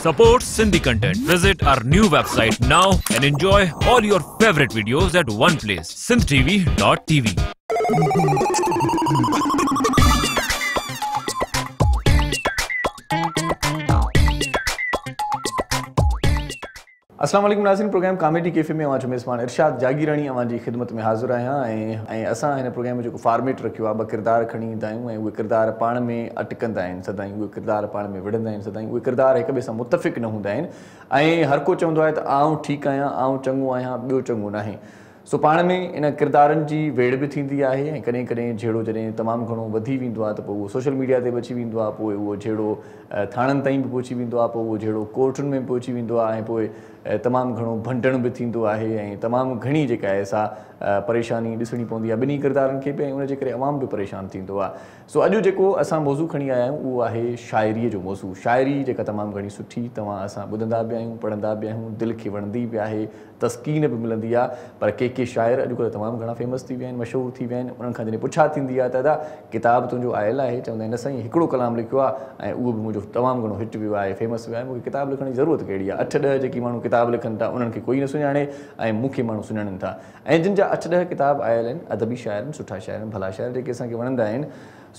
Support Sindhi content. Visit our new website now and enjoy all your favorite videos at one place. sindhtv.tv. अस्सलाम वालेकुम नाज़रीन, programme comedy cafe में आज मेज़बान इरशाद जागीरानी अवां जी ख़िदमत में हाज़िर आहियां ऐं असां हिन प्रोग्राम में जेको फॉर्मेट रखियो आहे, ॿ किरदार खणी ईंदा आहियूं ऐं उहे किरदार पाण में अटकंदा आहिनि सदाईं, उहे किरदार पाण में विढ़ंदा आहिनि सदाईं, उहे किरदार हिक ॿिए सां मुतफ़िक़ न हूंदा आहिनि ऐं हर को चवंदो आहे त आउं ठीकु आहियां, आउं चङो आहियां, ॿियो चङो नाहे। सो पाण में इन किरदारनि जी वेड़ बि थींदी आहे ऐं कॾहिं कॾहिं जहिड़ो जॾहिं तमामु घणो वधी वेंदो आहे त पोइ उहो सोशल मीडिया ते बि अची वेंदो आहे, पोइ उहो जहिड़ो थाणनि ताईं बि पहुची वेंदो आहे, पोइ उहो जहिड़ो कोर्टुनि में पहुची वेंदो आहे ऐं पोइ तमामु घणो भंडण बि थींदो आहे ऐं तमामु घणी जेका आहे सा परेशानी ॾिसणी पवंदी आहे ॿिन्ही किरदारनि खे बि ऐं उनजे करे अवाम बि परेशान थींदो आहे। सो अॼु जेको असां मौज़ू खणी आया आहियूं उहो आहे शाइरीअ जो मौज़ू। शाइरी जेका तमामु घणी सुठी तव्हां असां ॿुधंदा बि आहियूं, पढ़ंदा बि आहियूं, दिलि खे वणंदी बि आहे, तस्कीन बि मिलंदी आहे, पर के शाइर अॼुकल्ह तमामु घणा फेमस थी विया आहिनि, मशहूरु थी विया आहिनि। उन्हनि खां जॾहिं पुछा थींदी आहे त दादा किताबु तुंहिंजो आयल आहे, चवंदा आहिनि असां हिकिड़ो कलाम लिखियो आहे ऐं उहो बि मुंहिंजो तमामु घणो हिट वियो आहे, फेमस वियो आहे, मूंखे किताबु लिखण जी ज़रूरत कहिड़ी आहे। 8-10 जेकी माण्हू किताबु लिखनि था उन्हनि खे कोई न सुञाणे ऐं मूंखे माण्हू सुञाणनि था ऐं जिन जा 8-10 किताब आयल आहिनि, अदबी शाइर आहिनि, सुठा शाइर आहिनि, भला शाइर जेके असांखे वणंदा आहिनि।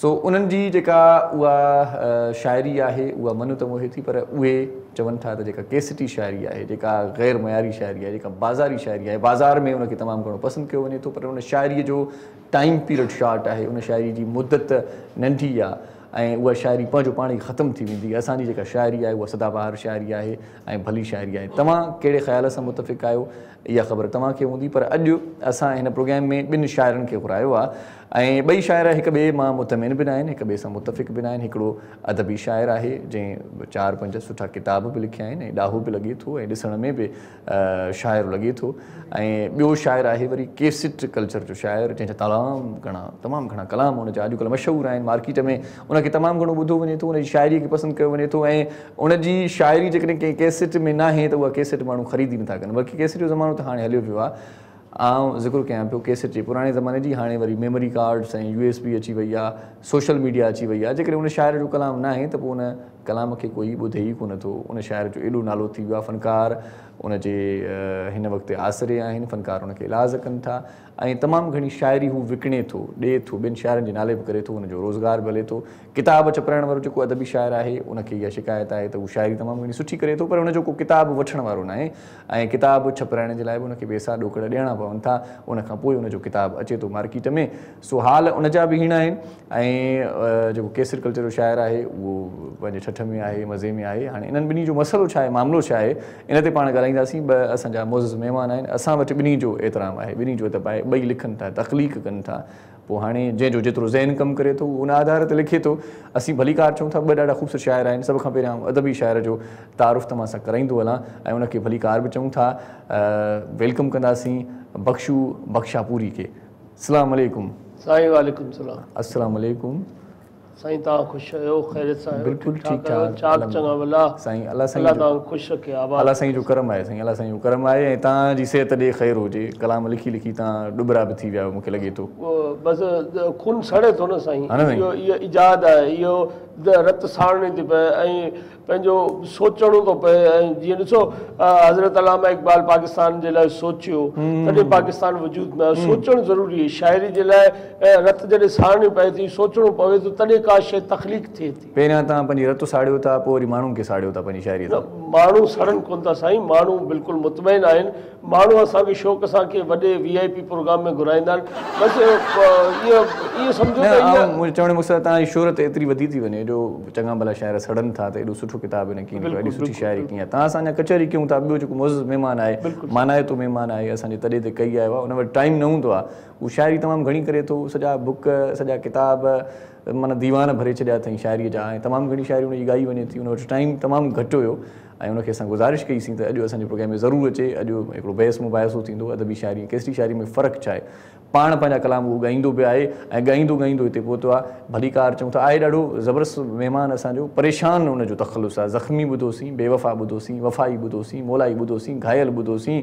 सो उन्हनि जी जेका उहा शाइरी आहे उहा मन त मोहे थी, पर उहे चवनि था त जेका केसटी शाइरी आहे, जेका ग़ैर मयारी शाइरी आहे, जेका बाज़ारी शाइरी आहे, बाज़ार में उनखे तमामु घणो पसंदि कयो वञे थो, पर उन शाइरीअ जो टाइम पीरियड शॉर्ट आहे, उन शाइरी जी मुदत नंढी आहे ऐं उहा शाइरी पंहिंजो पाण ई ख़तमु थी वेंदी आहे। असांजी जेका शाइरी आहे उहा सदाबहार शाइरी आहे ऐं भली शाइरी आहे। तव्हां कहिड़े ख़्याल सां मुतफ़िक़ आहियो इहा ख़बर तव्हांखे हूंदी, पर अॼु असां हिन प्रोग्राम में ॿिनि शाइरनि खे घुरायो आहे ऐं ॿई शाइर हिक ॿिए मां मुतमिन बि न आहिनि, हिक ॿिए सां मुतफ़िक़ बि न आहिनि। हिकिड़ो अदबी शाइर आहे जंहिं 4-5 सुठा किताब बि लिखिया आहिनि ऐं ॾाहो बि लॻे थो ऐं ॾिसण में बि शाइर लॻे थो, ऐं ॿियो शाइर आहे वरी केसेट कल्चर जो शाइर जंहिंजा तमामु घणा कलाम हुनजा अॼुकल्ह मशहूरु आहिनि, मार्केट में उनखे तमामु घणो ॿुधो वञे थो, उनजी शाइरीअ खे पसंदि कयो वञे थो ऐं उनजी शाइरी जेकॾहिं कंहिं केसेट में न आहे त उहा केसेट माण्हू ख़रीदी नथा कनि, बल्कि केसेट जो ज़मानो त हाणे हलियो पियो आहे। आउं ज़िक्र कयां पियो केसेट जे पुराणे ज़माने जी, हाणे वरी मेमोरी कार्ड्स ऐं USB अची वई आहे, सोशल मीडिया अची वई आहे। जेकॾहिं उन शाइर जो कलाम न आहे त पोइ उन कलाम खे कोई ॿुधे ई कोन थो। उन शाइर जो एॾो नालो थी वियो आहे, फ़नकार उनजे हिन वक़्तु आसिरे आहिनि, फ़नकार उनखे इलाज कनि था ऐं तमामु घणी शाइरी हू विकिणे थो, ॾिए थो, ॿिनि शाइरनि जे नाले बि करे थो, उनजो रोज़गार बि हले थो। किताब छपाइण वारो जेको अदबी शाइर आहे उनखे इहा शिकायत आहे त उहो शाइरी तमामु घणी सुठी करे थो, पर उनजो को किताब वठण वारो न आहे ऐं किताब छपाइण जे लाइ बि उनखे पैसा ॾोकड़ ॾियणा पवनि था, उनखां पोइ उनजो किताब अचे थो मार्केट में। सो हाल उनजा बि हीअं आहिनि ऐं जेको केसर कल्चर जो शाइर आहे उहो पंहिंजे ठठ में आहे, मज़े में आहे। हाणे इन्हनि ॿिन्ही जो मसइलो छा आहे, मामिलो छा आहे, इन ते पाण ॻाल्हाईंदासीं। ॿ असांजा मोज़िज़ महिमान आहिनि, असां वटि ॿिन्ही जो एतिराम आहे, ॿिन्ही जो अदब आहे, ॿई लिखनि था, तख़लीक़ कनि था। पोइ हाणे जंहिंजो जेतिरो ज़हन कमु करे थो उन आधार ते लिखे थो। असीं भलीकार चऊं था, ॿ ॾाढा ख़ूबसूरत शाइर आहिनि। सभ खां पहिरियां अदबी शाइर जो तारुफ़ तव्हां सां कराईंदो हलां ऐं उनखे भलीकार बि चऊं था। वेलकम कंदासीं बख़्शू बख़्शापुरी खे। अस्सलाम वालेकुम। साईं वालेकुम सलाम। अस्सलाम वालेकुम साईं, तव्हां ख़ुशि आहियो, ख़ैरियत सां आहियो? बिल्कुलु ठीकु ठाक, चाक चङा भला साईं। अल्लाह तव्हां ख़ुशि रखे, आबाद। अल्लाह साईं जो करम आहे, साईं अल्लाह साईं जो करम आहे ऐं तव्हांजी सिहत ॾे ख़ैरु हुजे। कलाम लिखी लिखी तव्हां ॾुबरा बि थी विया आहियो, मूंखे लॻे थो। बसि खून सड़े थो न साईं, इहो इजाद आहे, इहो रत साड़णी थी पए ऐं पंहिंजो सोचणो थो पए। ऐं जीअं ॾिसो हज़रत अल्लामा इक़बाल पाकिस्तान जे लाइ सोचियो, तॾहिं पाकिस्तान वजूद में आहे। सोचणु ज़रूरी आहे, शाइरी जे लाइ रत जॾहिं साड़णी पए थी, सोचणो पवे थो, तॾहिं का शइ तख़लीक़ थिए थी। पहिरियां तव्हां पंहिंजी रत साड़ियो था, पोइ वरी माण्हुनि खे साड़ियो था पंहिंजी शाइरी सां। माण्हू सड़नि कोन था साईं, माण्हू बिल्कुलु मुतमइन आहिनि। माण्हू असांखे शौक़ सां के वॾे VIP प्रोग्राम में घुराईंदा आहिनि। बसि इहो सम्झो मुंहिंजो चवण जो मक़सदु तव्हांजी शोहरत एतिरी वधी थी वञे जो चङा भला शाइर सड़नि था त एॾो सुठो किताब हिन कीअं, एॾी सुठी शाइरी कीअं। तव्हां असां अञा कचहरी कयूं था। ॿियो जेको मोज़िज़ महिमान आहे, मानाए तो महिमान आहे, असांजे तॾहिं ते कई आयो आहे, उन वटि टाइम न हूंदो आहे, उहो शाइरी तमामु घणी करे थो। सॼा बुक, सॼा किताब, माना दीवान भरे छॾिया अथई शाइरीअ जा ऐं तमामु घणी शाइरी हुनजी ॻाई वञे थी। उन वटि टाइम तमामु घटि हुयो ऐं उनखे असां गुज़ारिश कईसीं त अॼु असांजे प्रोग्राम में ज़रूरु अचे। अॼु हिकिड़ो बहस मुबाहिसो थींदो अदबी शाइरी केसरी शाइरी में फ़र्क़ु छा आहे। पाण पंहिंजा कलाम उहो ॻाईंदो बि आहे ऐं ॻाईंदो हिते पहुतो आहे। भलीकार चऊं था, आहे ॾाढो ज़बरदस्त महिमान असांजो। परेशान उनजो तख़ल्लुस आहे। ज़ख़्मी ॿुधोसीं, बेवफ़ा ॿुधोसीं, वफ़ाई ॿुधोसीं, मोलाई ॿुधोसीं, घायल ॿुधोसीं।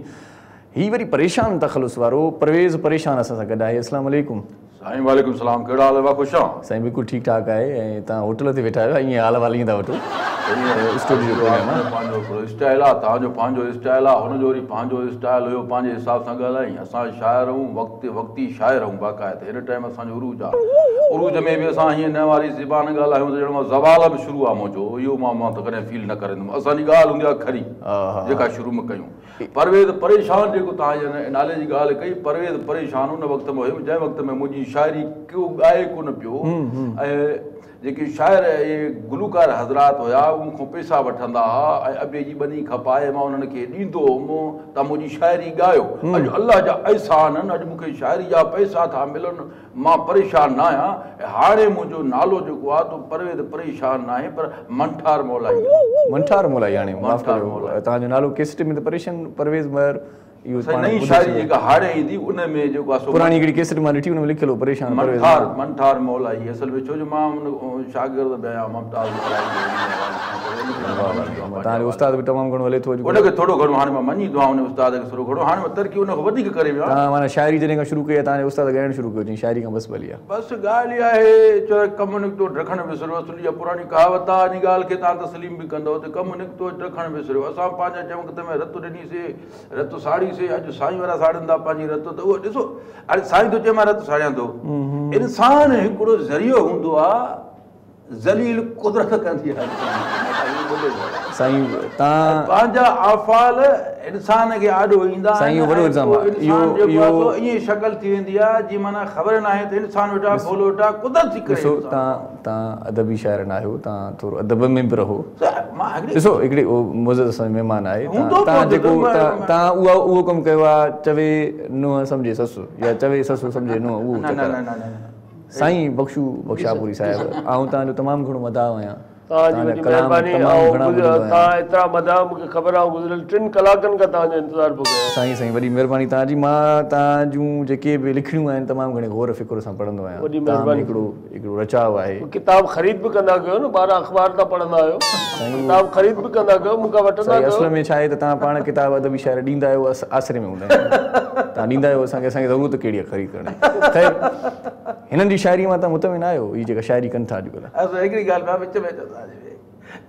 हीअ वरी परेशान तख़ल्लुस वारो परवेज़ परेशान असां सां गॾु आहे। अस्सलाम वालेकुम। साईं वालेकुम सलाम। कहिड़ा हाल आहे? ख़ुशि आहियो? साईं बिल्कुलु ठीकु ठाक आहे। ऐं तव्हां होटल ते वेठा आहियो, ईअं हाल वाल ईंदा वठो। स्टूडियो पंहिंजो स्टाइल आहे, तव्हांजो पंहिंजो स्टाइल आहे, हुनजो वरी पंहिंजो स्टाइल हुयो, पंहिंजे हिसाब सां ॻाल्हाई। असां शाइर आहियूं, वक़्ती शाइर आहियूं बाक़ाइदे। हिन टाइम असांजो उरूज आहे, उरूज में बि असां हीअं न वारी ज़बान ॻाल्हायूं त ॼण मां ज़वाल बि शुरू आहे मुंहिंजो, इहो मां त कॾहिं फील न करंदुमि। असांजी ॻाल्हि हूंदी आहे खरी जेका शुरू में कयूं। परवेज़ परेशान जेको तव्हां नाले जी ॻाल्हि कई, परवेज़ परेशान उन वक़्त में हुयुमि जंहिं वक़्त में मुंहिंजी शाइरी को ॻाए कोन पियो। ऐं जेके शाइर इहे गुलूकार हज़रात हुया उहे मूंखां पैसा वठंदा हुआ ऐं अॿे जी ॿनी खपाए मां उन्हनि खे ॾींदो हुउमि त मुंहिंजी शाइरी ॻायो। अॼु अलाह जा अहसान आहिनि, अॼु मूंखे शाइरी जा पैसा था मिलनि, मां परेशान न आहियां। ऐं हाणे मुंहिंजो नालो जेको आहे त परवेज़ परेशान न आहे, पर मंठार मौलाई। मंठार मौलाई, हाणे तव्हांजो नालो केसट में त परेशान परवेज़ मर नई शाइरी जेका हाणे ईंदी उन में जेको आहे पुरानी हिकिड़ी केसट मां ॾिठी, हुन में लिखियलु हो परेशान मंठार मौलाई। असल में छो जो मां शागिर्द बि आहियां मुमताज़ तव्हांजो उस्ताद बि तमामु घणो हले थो, उनखे थोरो घणो हाणे मां मञी थो उन उस्ताद खे थोरो घणो, हाणे मां तरक़ी उनखां वधीक करे वियो आहियां। तव्हां माना शाइरी जॾहिं खां शुरू कई आहे, तव्हांजे उस्ताद ॻाइणु शुरू कयो, शाइरी खां बसि भली आहे। बसि ॻाल्हि इहा आहे, चो कमु निकितो ढकणु विसरियो। असुल इहा पुराणी कहावत आहे, इन ॻाल्हि खे तव्हां तस्लीम बि कंदव त कमु निकितो ढकणु विसरियो। असां पंहिंजे जंहिं वक़्त में रतु ॾिनीसीं, रतु साड़ीसीं, अॼु साईं वारा साड़नि था पंहिंजी रतु, त उहो ॾिसो हाणे साईं थो चए मां रतु साड़ियां थो। इंसान हिकिड़ो ज़रियो हूंदो आहे, ज़लील कुदरत कंदी आहे। साईं तव्हां पंहिंजा आफ़ाल इंसान खे आॾो ईंदा आहिनि, ईअं शक्ल थी वेंदी आहे जीअं माना ख़बर न आहे त इंसान वेठा फूल वेठा कुदरत थी करे। तव्हां अदबी शाइर न आहियो, तव्हां थोरो अदब में बि रहो। ॾिसो हिकिड़ी मुज़त असांजो महिमान आहे, तव्हां जेको तव्हां उहो कमु कयो आहे, चवे नुंहुं सम्झे ससु या चवे ससु सम्झे नुंहुं, उहो साईं बख़्शू बख़्शापुरी साहिब, ऐं तव्हांजो तमामु घणो मदाह आहियां। तव्हांजी महिरबानी, तव्हां एतिरा मदाह मूंखे ख़बर आहे, गुज़िरियल 3 कलाकनि खां तव्हांजो इंतज़ारु पियो कयां। साईं वॾी महिरबानी तव्हांजी। मां तव्हां जूं जेके बि लिखणियूं आहिनि तमामु घणे गौर फ़िक्र सां पढ़ंदो आहियां। वॾी महिरबानी। हिकिड़ो रचाव आहे, किताब ख़रीद बि कंदा कयो न, ॿार अख़बार था पढ़ंदा आहियो, किताब ख़रीद बि कंदा कयो, मूंखां वठंदा कयो। असल में छा आहे त तव्हां पाण किताब अदबी शाइर ॾींदा आहियो, आसिरे में हूंदा आहियो, तव्हां ॾींदा आहियो असांखे ज़रूरत कहिड़ी आहे ख़रीद करण जी। ख़ैर हिननि जी शाइरी मां तव्हां मुतमिन आहियो, हीअ जेका शाइरी कनि था अॼुकल्ह। हिकिड़ी ॻाल्हि मां विच में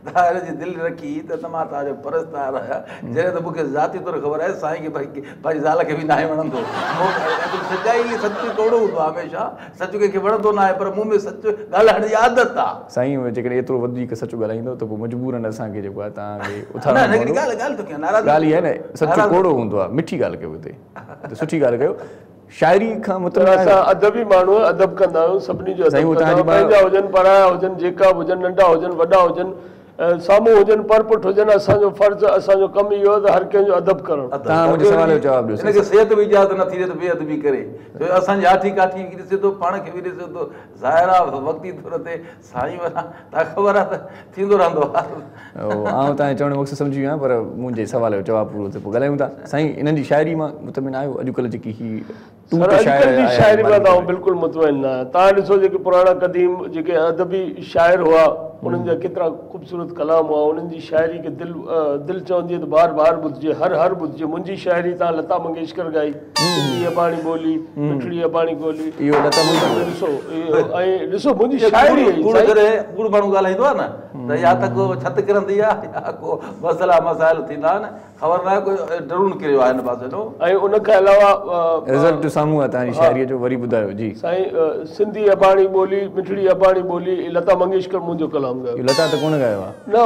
तव्हां हिनजी दिलि रखी त मां तव्हांजो परस्तार आहियां, जॾहिं त मूंखे ज़ाती तौरु ख़बर आहे साईं खे पंहिंजी ज़ाल खे बि न आहे वणंदो। सचाई सच कहिड़ो हूंदो आहे, हमेशह सच कंहिंखे वणंदो न आहे, पर मूं में सच ॻाल्हाइण जी आदत आहे। साईं जेकॾहिं एतिरो वधीक सच ॻाल्हाईंदो त पोइ मजबूरन असांखे जेको आहे तव्हांखे ॻाल्हि आहे न, सच कहिड़ो हूंदो आहे, मिठी ॻाल्हि कयो हिते, सुठी ॻाल्हि कयो। शाइरी खां मतिलबु अदबी माण्हू अदब कंदा आहियूं, सभिनी जो पंहिंजा हुजनि, पराया हुजनि, जेका हुजनि, नंढा हुजनि, वॾा हुजनि, साम्हूं हुजनि, परपुट हुजनि, असांजो फ़र्ज़ु, असांजो कमु इहो आहे त हर कंहिंजो अदब करणु। तव्हां मुंहिंजे सवाल जो जवाबु ॾियो। हिनखे सिहत बि इजाज़त न थी रहे त बेअदबी करे, छो असांजी आठी काठी ॾिसे थो, पाण खे बि ॾिसे थो, ज़ाहिर आहे वक़्ती तौर ते साईं वारा तव्हां ख़बर आहे त थींदो रहंदो आहे। आउं तव्हांजे चवण जो मक़सदु सम्झी वियो आहियां, पर मुंहिंजे सवाल जो जवाबु पूरो थिए पोइ ॻाल्हायूं था। साईं इन्हनि जी शाइरी मां मुतमिन आहियो, अॼुकल्ह जेकी ही शाइरी मां तव्हां बिल्कुलु मुतमिन न आहियां। तव्हां ॾिसो जेके पुराणा क़दीम जेके अदबी शाइर हुआ, उन्हनि जा केतिरा ख़ूबसूरत कलाम हुआ, उन्हनि जी शाइरी खे दिलि चवंदी आहे त बार बार ॿुधिजे, हर ॿुधिजे। मुंहिंजी शाइरी तव्हां लता मंगेशकर गाई, सिंधी अबाणी ॿोली, मिठड़ी अबाणी ॿोली, इहो लता मंगेशकर ॾिसो, ऐं ॾिसो मुंहिंजी शाइरी कूड़ माण्हू ॻाल्हाईंदो आहे न त या त को छत किरंदी आहे या को मसइला मसाइल थींदा आहिनि, ख़बर न आहे कोई ड्रोन किरियो आहे हिन पासे ॾो। ऐं उन खां अलावा रिज़ल्ट साम्हूं आहे तव्हांजी शाइरीअ जो, वरी ॿुधायो जी। साईं सिंधी अबाणी ॿोली, मिठड़ी अबाणी ॿोली, लता मंगेशकर मुंहिंजो कलाम गायो। लता त कोन गायो आहे न,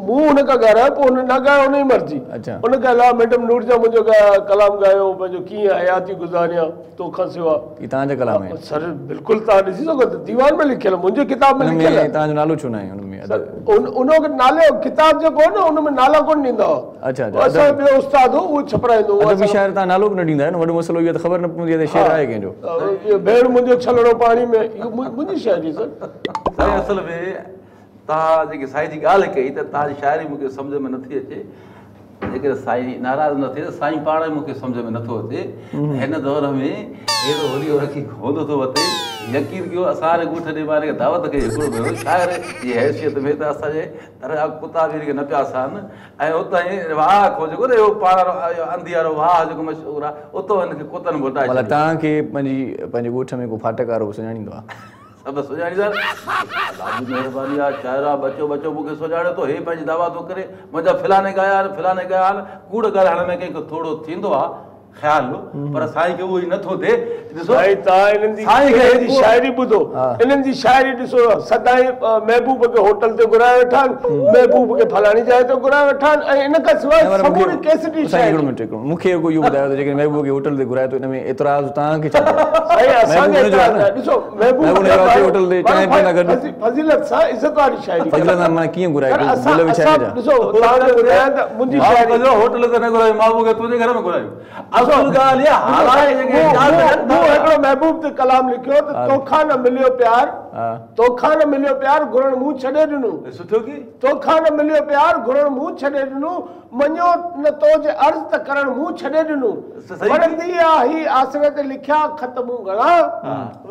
मूं हुन खां ॻाल्हायो, पोइ हुन न ॻायो, हुन जी मर्ज़ी। अच्छा, उन खां अलावा मैडम नूरजा मुंहिंजो कलाम गायो, पंहिंजो कीअं हयाती गुज़ारियां तोखां सिवा, हीअ तव्हांजा कलाम आहिनि। सर बिल्कुलु तव्हां ॾिसी सघो था, दीवान में लिखियल, मुंहिंजे किताब में लिखियल। तव्हांजो नालो छो न आहे हुन में? उन नाले किताब जेको आहे न, हुन में नाला कोन ॾींदा हुआ। अच्छा, असां ॿियो उस्ताद हो, उहो छपराईंदो हो। अदबी शाइर तव्हां नालो बि न ॾींदा आहियो न, वॾो मसइलो इहो त ख़बर न पवंदी आहे त शेर आहे कंहिंजो। भेड़ मुंहिंजो छलड़ो पाणी में, इहो मुंहिंजी शाइरी सर। असल में तव्हां जेकी साईं जी ॻाल्हि कई त तव्हांजी शाइरी मूंखे सम्झ में नथी अचे, जेकॾहिं साईं नाराज़ न थिए त साईं पाण ई मूंखे सम्झ में नथो अचे। हिन दौर में अहिड़ो होली रखी गोंदो थो वठे, यकीन कयो असां हाणे ॻूठ ॾे ॿार खे दावत कई हिकिड़ो भेरो शाइर जी हैसियत में त असांजे दरिया कुता बि खे न पिया सहनि, ऐं उतां ई वाह खो जेको न इहो पाण अंधियारो वाह जेको मशहूरु आहे, उतां हिनखे कुतनि मोटाए। तव्हांखे पंहिंजे ॻोठ में को फाटक वारो सुञाणींदो आहे? सब सुञाणींदा अल्लाह जी महिरबानी आहे शाइरा बचो मूंखे सुञाणे थो हे पंहिंजी दावा थो करे मुंहिंजा फिलाने ॻाया कूड़ ॻाल्हाइण में कंहिंखे थोरो थींदो आहे ख्याल पर साईं खे उहो ई नथो थिए ॾिसो साईं तव्हां इन्हनि जी शाइरी ॿुधो इन्हनि जी शाइरी ॾिसो सदाई महबूब खे होटल ते घुराए वेठा आहिनि महबूब खे फलाणी जाइ ते घुराए वेठा आहिनि ऐं इन खां सवाइ समूरी केसरी शाइरी मूंखे इहो ॿुधायो त जेकॾहिं महबूब खे होटल ते घुराए थो इन में एतिराज़ तव्हांखे छा साईं असांखे ॾिसो महबूब होटल ते चांहि पीअण गॾु फज़ीलत सां इज़त वारी शाइरी फज़ीलत सां मां कीअं घुराए ॾिसो तव्हां घुराया त मुंहिंजी शाइरी होटल ते न घुरायो महबूब खे तुंहिंजे घर में घुरायो महबूब ते कलाम लिखियो त तोखा न मिलियो प्यार घुरण मुंहुं छॾे ॾिनो सुठो की तोखा न मिलियो प्यार घुरण मुंहुं छॾे ॾिनो मञो न तो जे अर्ज़ त करण मुंहुं छॾे ॾिनो वरंदी ही आसरे ते लिखिया ख़त मूं घणा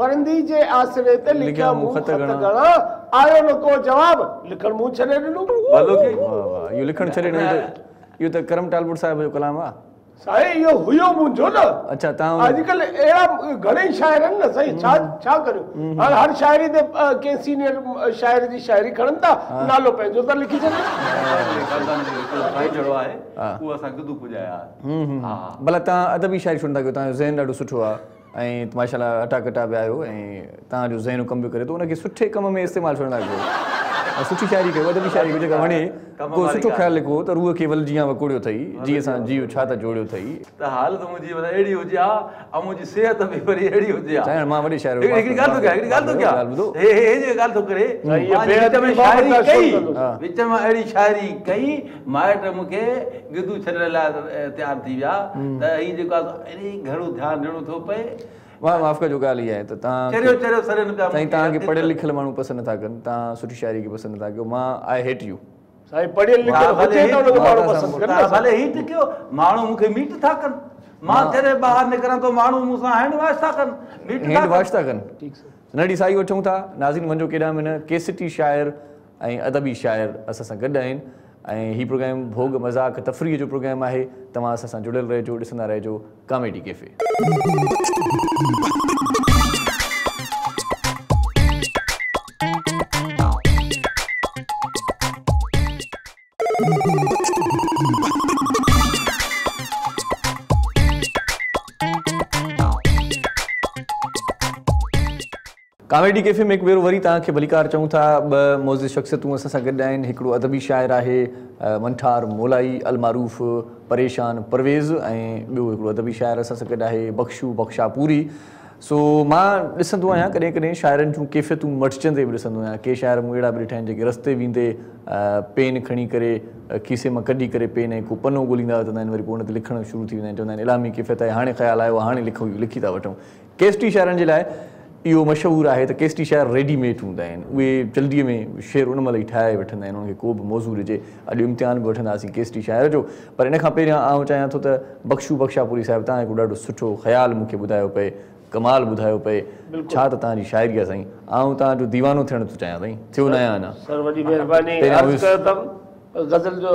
वरंदी जे आसरे ते लिखिया मूं ख़त घणा आयो न को जवाब लिखण मुंहुं छॾे ॾिनो भलो की इहो लिखण छॾे ॾिनो इहो त करम टालपुर साहिब जो कलाम आहे साईं इहो हुयो मुंहिंजो न अच्छा तव्हां अॼुकल्ह अहिड़ा घणेई शाइर आहिनि न साईं छा करियो हाणे हर शाइरी ते कंहिं सीनियर शाइर जी शाइरी खणनि था नालो पंहिंजो था लिखी छॾनि भला तव्हां अदबी शाइरी सुनंदा कयो तव्हांजो ज़हन ॾाढो सुठो आहे ऐं माशाल्लाह अटा कटा बि आहियो ऐं तव्हांजो ज़हन कम बि करे थो उनखे सुठे कम में इस्तेमालु सुनंदा कयो सुठी शाइरी कयो अदबी शाइरी कयो जेका वणे को सुठो ख़्यालु लिखो त रूह खे वलजियां वकोड़ियो अथई जीअं सां जीव छा त जोड़ियो अथई त हाल त मुंहिंजी अहिड़ी हुजे हा ऐं मुंहिंजी सिहत बि वरी अहिड़ी हुजे हा मां वॾी शाइर हिकिड़ी ॻाल्हि थो कयां हे जे ॻाल्हि थो करे विच में अहिड़ी शाइरी कई माइट मूंखे गिदू छॾण लाइ तयारु थी विया त हीअ जेको आहे अहिड़ी घणो ध्यानु ॾियणो थो पए माफ़ कजो ॻाल्हि इहा आहे त साईं तव्हांखे पढ़ियल लिखियल माण्हू पसंदि नथा कनि तव्हां सुठी शाइरी खे पसंदि नथा कयो मां आई हेट यू साईं पढ़ियल लिखियल हुजे त उनखे माण्हू पसंदि कनि भले हीट कयो माण्हू मूंखे मीट था कनि मां जॾहिं ॿाहिरि निकिरां थो माण्हू मूंसां हैंड वॉश था कनि हैंड वॉश था कनि नंढी साई वठूं था नाज़रीन वञो केॾा में केसटी शाइर ऐं अदबी शाइर असां सां गॾु आहिनि ऐं हीउ प्रोग्राम भोग मज़ाक तफ़रीह जो प्रोग्राम आहे तव्हां असां सां जुड़ियल रहिजो ॾिसंदा रहिजो कॉमेडी कैफ़े कॉमेडी कैफ़े में हिकु भेरो वरी तव्हांखे भलीकार चऊं था ॿ मौज़ूद शख़्सियतूं असां सां गॾु आहिनि हिकिड़ो अदबी शाइर आहे मंठार मोलाई अलमारूफ़ परेशान परवेज़ ऐं ॿियो हिकिड़ो अदबी शाइर असां सां गॾु आहे बख़्शू बख़्शापूरी सो मां ॾिसंदो आहियां कॾहिं कॾहिं शाइरनि जूं कैफ़ियतूं मटिजंदे बि ॾिसंदो आहियां के शाइर मूं अहिड़ा बि ॾिठा आहिनि जेके रस्ते वेंदे पेन खणी करे खीसे मां कढी करे पेन ऐं को पनो ॻोल्हींदा चवंदा आहिनि वरी पोइ हुन ते लिखणु शुरू थी वेंदा आहिनि चवंदा आहिनि इलामी कैफ़ियत आहे हाणे ख़्यालु आयो हाणे लिखी था वठूं केसटी शाइरनि जे लाइ इहो मशहूरु आहे त केसटी शाइर रेडीमेड हूंदा आहिनि उहे जल्दीअ में शेर उन महिल ई ठाहे वठंदा आहिनि उन्हनि खे को बि मौज़ू ॾिजे अॼु इम्तिहान बि वठंदासीं केसटी शाइर जो पर इन खां पहिरियां आउं चाहियां थो त बख़्शू बख़्शापूरी साहिबु तव्हां हिकिड़ो ॾाढो सुठो ख़्यालु मूंखे ॿुधायो पए कमाल ॿुधायो पए छा त तव्हांजी शाइरी आहे साईं आउं तव्हांजो दीवानो थियणु थो चाहियां साईं थियो न आहियां अञा सर वॾी महिरबानी गज़ल जो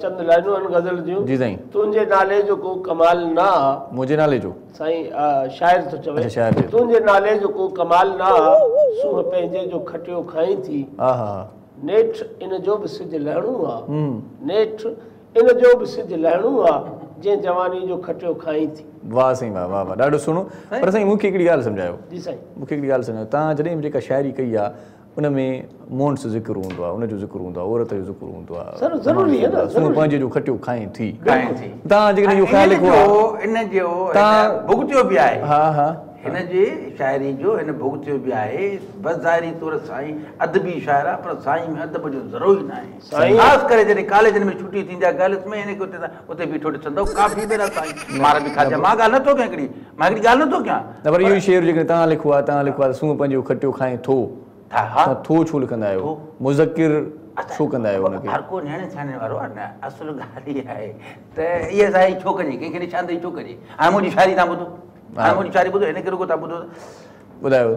चंद लाइनूं आहिनि गज़ल जूं जी साईं तुंहिंजे नाले जो को कमाल न मुंहिंजे नाले जो साईं शाइर थो चवे शाइर तुंहिंजे नाले जो को कमाल न सूंहं पंहिंजे जो खटियो खाई थी नेठ इन जो बि सिज लहणो आहे नेठ इन जो बि सिज लहणो आहे जंहिं जवानी जो खटियो खाई थी वाह साईं वाह वाह वाह ॾाढो सुहिणो पर साईं मूंखे हिकिड़ी ॻाल्हि सम्झायो जी साईं मूंखे हिकिड़ी ॻाल्हि सम्झायो तव्हां जॾहिं बि जेका शाइरी कई आहे उन में मोहन ज़िक्र हूंदो आहे उनजो ज़िक्र हूंदो आहे औरत जो ज़िक्र हूंदो आहे ज़रूरी आहे न सूंहं पंहिंजे जो खटियो खाई थी तव्हां जेकॾहिं इहो ख़्यालु लिखो इन जो तव्हां भुगतियो बि आहे हा हा हिन जी शाइरी जो हिन भुगतियो बि आहे बज़ारी तौर साईं अदबी शाइर आहे पर साईं में अदब जो ज़रूरी न आहे ख़ासि करे जॾहिं कॉलेजनि में छुटी थींदी आहे गर्ल्स में हिनखे उते बीठो ॾिसंदो काफ़ी देर साईं मार बि खाधा मां ॻाल्हि नथो कयां हिकिड़ी मां हिकिड़ी ॻाल्हि नथो कयां न पर इहो शेर जेकॾहिं तव्हां लिखो आहे त सूंहं पंहिंजो खटियो खाए थो थो छो लिखंदा आहियो मुज़किर छो कंदा आहियो हुनखे हर को न्याणे छाणे वारो आहे न असुल ॻाल्हि इहा आहे त इहा साईं छो कजे कंहिंखे निशानदेही छो कजे हाणे मुंहिंजी शाइरी तव्हां ॿुधो हाणे मुंहिंजी शाइरी ॿुधो हिनखे रुगो तव्हां ॿुधो ॿुधायो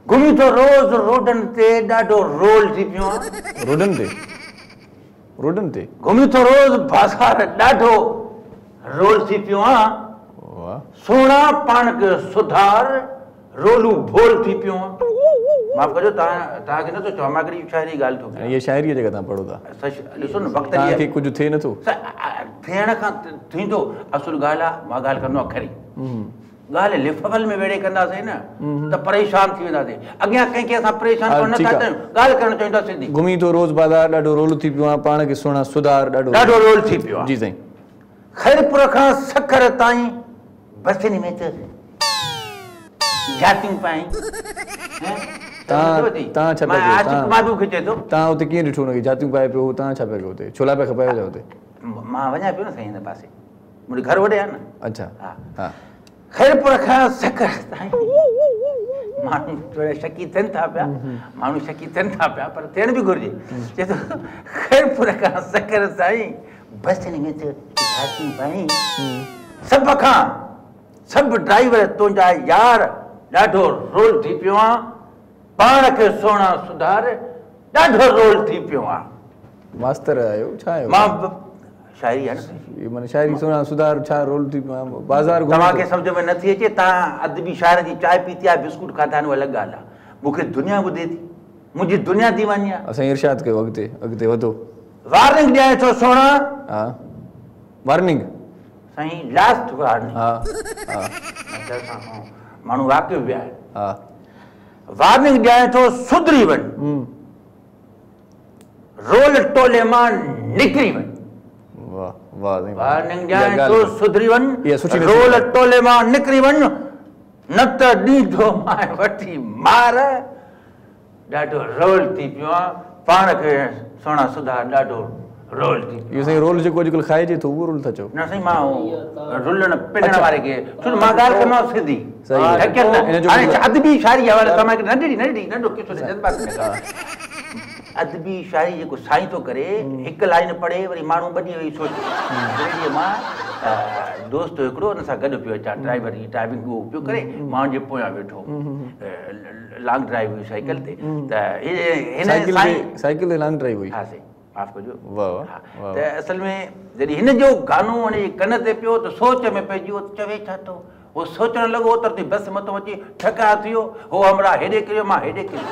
घुमी थो रोज़ रोडनि ते ॾाढो रोल थी पियो आहे रोडनि ते घुमी थो रोज़ बाज़ार ॾाढो रोल थी पियो आहे सोना पाण खे सुधार रोलूं भोल थी पियो माफ़ कजो तव्हांखे नथो चवां मां हिकिड़ी शाइरी ॻाल्हि थो कयां ये शाइरीअ जेका तव्हां पढ़ो था ॾिसो न वक़्त तव्हांखे कुझु थिए नथो थियण खां थींदो असुल ॻाल्हि आहे मां ॻाल्हि कंदो आहियां खरी ॻाल्हि लिफ़ल में वेड़े कंदासीं न त परेशान थी वेंदासीं अॻियां कंहिंखे असां परेशान कोन नथा कयूं ॻाल्हि करणु चाहींदा सिंधी घुमी थो रोज़ बाज़ार ॾाढो रोल थी पियो आहे पाण खे सुहिणा सुधार ॾाढो रोल थी पियो आहे जी साईं खैरपुर खां सखर ताईं बसियुनि में त जातियूं पाईं तव्हां छा पिया कयो मां बि खिचे थो तव्हां हुते कीअं ॾिठो हुनखे जातियूं पाए पियो तव्हां छा पिया कयो हुते छोला पिया खपायो छा हुते मां वञा पियो न साईं हिन पासे मुंहिंजो घर वॾे आहे न अच्छा हा खैरपुर खां सखर ताईं माण्हू थोरा शकी थियनि था पिया माण्हू शकी थियनि था पिया पर थियण बि घुरिजे चए थो खैरपुर खां सखर ताईं बसियुनि में त जातियूं पाईं सभु ड्राइवर तुंहिंजा यार ॾाढो रोल थी पियो आहे पाण खे सुहिणा सुधार ॾाढो रोल थी पियो आहे मास्तर आहियो छा आहियो मां शाइरी आहे न माना शाइरी सुहिणा सुधार छा रोल थी पियो आहे बाज़ार तव्हांखे सम्झ में नथी अचे तव्हां अदबी शाइर जी चांहि पीती आहे बिस्कुट खाधा आहिनि उहा अलॻि ॻाल्हि आहे मूंखे दुनिया ॿुधे थी मुंहिंजी दुनिया दीवानी आहे असां इरशाद कयो अॻिते वधो वार्निंग ॾियां थो सोणा हा वार्निंग साईं लास्ट वार्निंग हा माण्हू वाक़िफ़ विया आहिनि हा वार्निंग ॾियां थो सुधरी वञ रोल टोले मां निकिरी वञ वाह वाह वार्निंग ॾियां थो सुधरी वञ रोल टोले मां निकिरी वञ न त ॾींदो मां वठी मार ॾाढो रोल थी पियो आहे पाण खे सुहिणा सुधार ॾाढो रोल थी इहो साईं रोल जेको अॼुकल्ह खाइजे थो उहो रोल था चओ न साईं मां रुलण पिनण वारे खे छो मां ॻाल्हि कंदो सिधी हाणे अदबी शाइरी हवाले सां मां नंढो किसो जज़्बात में अदबी शाइरी जेको साईं थो करे हिकु लाइन पढ़े वरी माण्हू ॿ ॾींहं वेही सोचे मां दोस्त हिकिड़ो हुन सां गॾु पियो अचां ड्राइवर जी ड्राइविंग उहो पियो करे मां जे पोयां वेठो लॉन्ग ड्राइव हुई साइकिल ते त हिन साइकिल ते लॉन्ग ड्राइव हुई हा साईं माफ़ कजो त असल में जॾहिं हिन जो गानो हुन कन ते पियो त सोच में पइजी वियो चवे छा थो वो सोचणु लॻो त बस मथां अची ठका थी वियो हो हमरा हेॾे किरियो मां हेॾे किरियो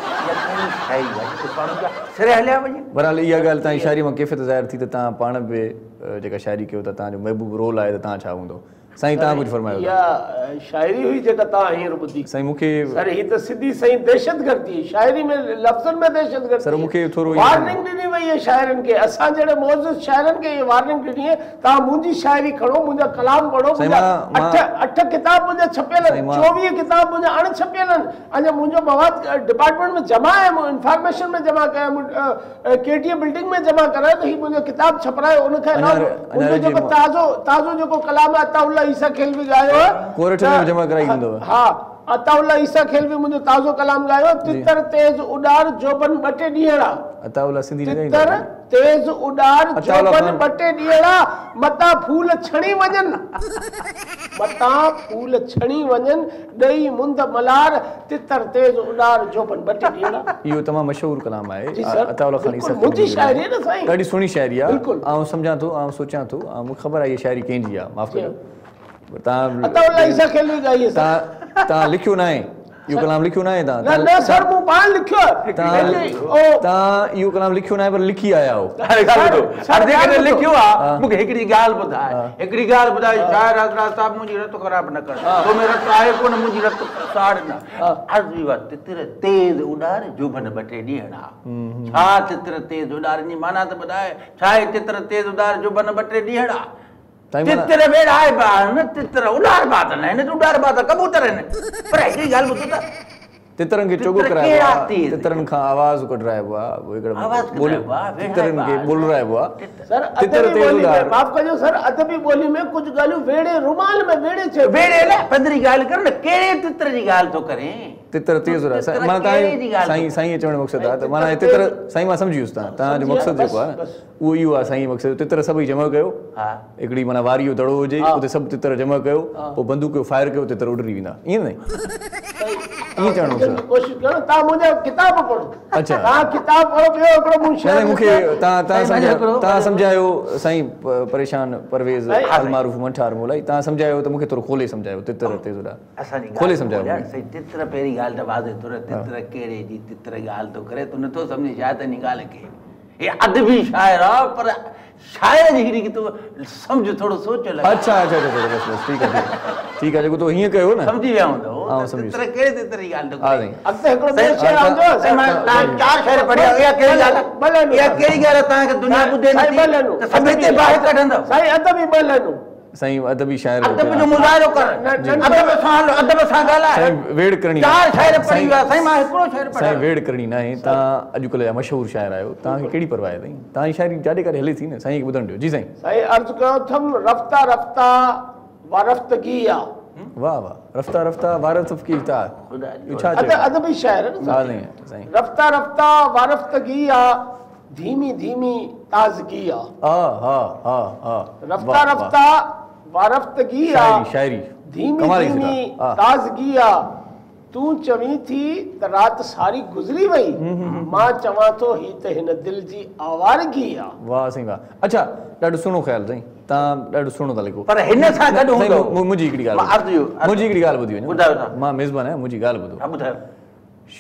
सिरे हलिया वञे बहरहाल इहा ॻाल्हि तव्हांजी शाइरी मां कैफ़ियत ज़ाहिर थी त तव्हां पाण बि जेका शाइरी कयो था तव्हांजो महबूब रोल आहे त तव्हां छा हूंदो साईं तव्हां कुझु फरमायो इहा शाइरी हुई जेका तव्हां हींअर ॿुधी साईं मूंखे सर ही त सिधी साईं दहशतगर्दी शाइरी में लफ़्ज़नि में दहशतगर्दी सर मूंखे थोरो वार्निंग ॾिनी वई आहे शाइरनि खे असां जहिड़े मौजूद शाइरनि खे इहा वार्निंग ॾिनी आहे तव्हां मुंहिंजी शाइरी खणो मुंहिंजा कलाम पढ़ो अठ किताब मुंहिंजा छपियल आहिनि 24 किताब मुंहिंजा अणछपियल आहिनि अञा मुंहिंजो मवाद डिपार्टमेंट में जमा आहे इंफॉर्मेशन में जमा कया केटीए बिल्डिंग में जमा करायो त हीउ मुंहिंजो किताब छपरायो उनखे अलावा जेको ताज़ो जेको कलाम आहे अताउल्ला ईसा खेलवी गायो आहे कोर्ट में जमा कराई ईंदव हा अताउल्ला ईसा खेलवी मुंहिंजो ताज़ो कलाम गायो तितर तेज उडार जोबन ॿ टे ॾींहड़ा अताउल्ला सिंधी न तितर तेज उडार जोबन ॿ टे ॾींहड़ा मता फूल छणी वञनि ॾही मुंद मलार तितर तेज उडार जोबन ॿ टे ॾींहड़ा इहो तमामु मशहूर कलाम आहे अताउल्ला खान ईसा मुंहिंजी शाइरी आहे न साईं ॾाढी सुहिणी शाइरी आहे ऐं सम्झां थो ऐं सोचां थो ऐं मूंखे ख़बर आहे इहा शाइरी कंहिंजी आहे माफ़ कजो अताउल्ला ईसा खेलवी गाई तव्हां लिखियो न आहे इहो कलाम लिखियो न आहे न सर मूं पाण लिखियो तव्हां इहो कलाम लिखियो न आहे पर लिखी आया हो लिखियो आहे मूंखे हिकिड़ी ॻाल्हि ॿुधाए शाइर हज़रत साहिब मुंहिंजी रत ख़राब न कर तो में रत आहे कोन मुंहिंजी रत साड़ न अर्ज़ी वा तितर तेज़ उडार जोबन ॿ टे ॾींहड़ा छा तितर तेज़ उडार जी माना त ॿुधाए छा आहे तितर तेज़ उडार जोबन ॿ टे ॾींहड़ा तितर वेड़ा आहे ॿार न तितर उडार बात न आहिनि उडार बात कबूतर आहिनि पर हिकिड़ी ॻाल्हि ॿुधो त तितरनि खे चोगो कराइबो आहे तितरनि खां आवाज़ कढाइबो आहे तितरनि खे ॿोलराइबो आहे सर अदबी ॿोली में माफ़ कजो सर अदबी ॿोली में कुझु ॻाल्हियूं वेड़े रुमाल में वेड़े चए वेड़े लाइ पंद्रहीं ॻाल्हि कर न कहिड़े तितर जी ॻाल्हि थो करे तितर तेज़ माना तव्हां साईं चवण जो मक़सदु आहे त माना तितर साईं मां सम्झी वियुसि तव्हांजो मक़सदु जेको आहे न उहो इहो आहे साईं मक़सदु तितर सभई जमा कयो हिकिड़ी माना वारीअ जो दड़ो हुजे उते सभु तितर जमा कयो पोइ बंदूक जो फायर कयो तितर उॾरी वेंदा ईअं न ईअं चवणो सर कोशिशि कयो तव्हां मुंहिंजा किताब पढ़ो अच्छा तव्हां किताब पढ़ो ॿियो हिकिड़ो मूं नहीं मूंखे तव्हां सम्झायो साईं परेशान परवेज़ अलमारूफ़ मंठार मोलाई तव्हां सम्झायो त मूंखे थोरो खोले सम्झायो तितर ते ज़रा खोले सम्झायो तितर पहिरीं ॻाल्हि त वाज़े तुर तितर कहिड़े जी तितर ॻाल्हि थो करे तूं नथो सम्झे शायदि इन ॻाल्हि खे हे अदबी शाइर आहे पर शाइर जी हिकिड़ी तूं सम्झ थोरो सोच लॻ अच्छा अच्छा बस ठीकु आहे जेको तूं हीअं कयो न सम्झी विया हूंदव तितर कहिड़े तितर जी ॻाल्हि थो करे अॻिते हिकिड़ो ॿियो शेर आंदो तव्हां चार शेर पढ़िया इहा कहिड़ी ॻाल्हि आहे इहा कहिड़ी ॻाल्हि आहे तव्हांखे दुनिया ॿुधे नथी त सभु हिते ॿाहिरि कढंदव साईं अदबी ॿ लाइनूं साईं अदबी शाइर अदब जो मुज़ाहिरो कर अदब सां ॻाल्हाए साईं वेड़ करणी चार शाइर पढ़ी विया साईं मां हिकिड़ो शाइर साईं पढ़िया वेड़ करणी न आहे तव्हां अॼुकल्ह जा मशहूरु शाइर आहियो तव्हांखे कहिड़ी परवाह आहे साईं तव्हांजी शाइरी जाॾे काॾे हले थी न साईं खे ॿुधणु ॾियो जी साईं साईं अर्ज़ु कयो अथमि रफ़्ता रफ़्ता वारफ़्तगी आहे वाह वाह रफ़्ता रफ़्ता वारफ़्तगी था इहो छा चयो अदबी शाइर हा साईं साईं रफ़्ता रफ़्ता वारफ़्तगी आहे धीमी धीमी ताज़गी आहे हा हा हा हा रफ़्ता रफ़्ता वारफ़्तगी आहे शाइरी धीमी कमाल जी धीमी हा ताज़गी आहे तूं चवीं थी त राति सारी गुज़री वई मां चवां थो ही त हिन दिलि जी आवारगी आहे वाह साईं वाह अच्छा ॾाढो सुहिणो ख़्यालु साईं तव्हां ॾाढो सुहिणो था लिखो पर हिन सां गॾु हूंदो मुंहिंजी हिकिड़ी ॻाल्हि मुंहिंजी हिकिड़ी ॻाल्हि ॿुधी वञे ॿुधायो तव्हां मां मेज़बान आहियां मुंहिंजी ॻाल्हि ॿुधो ॿुधायो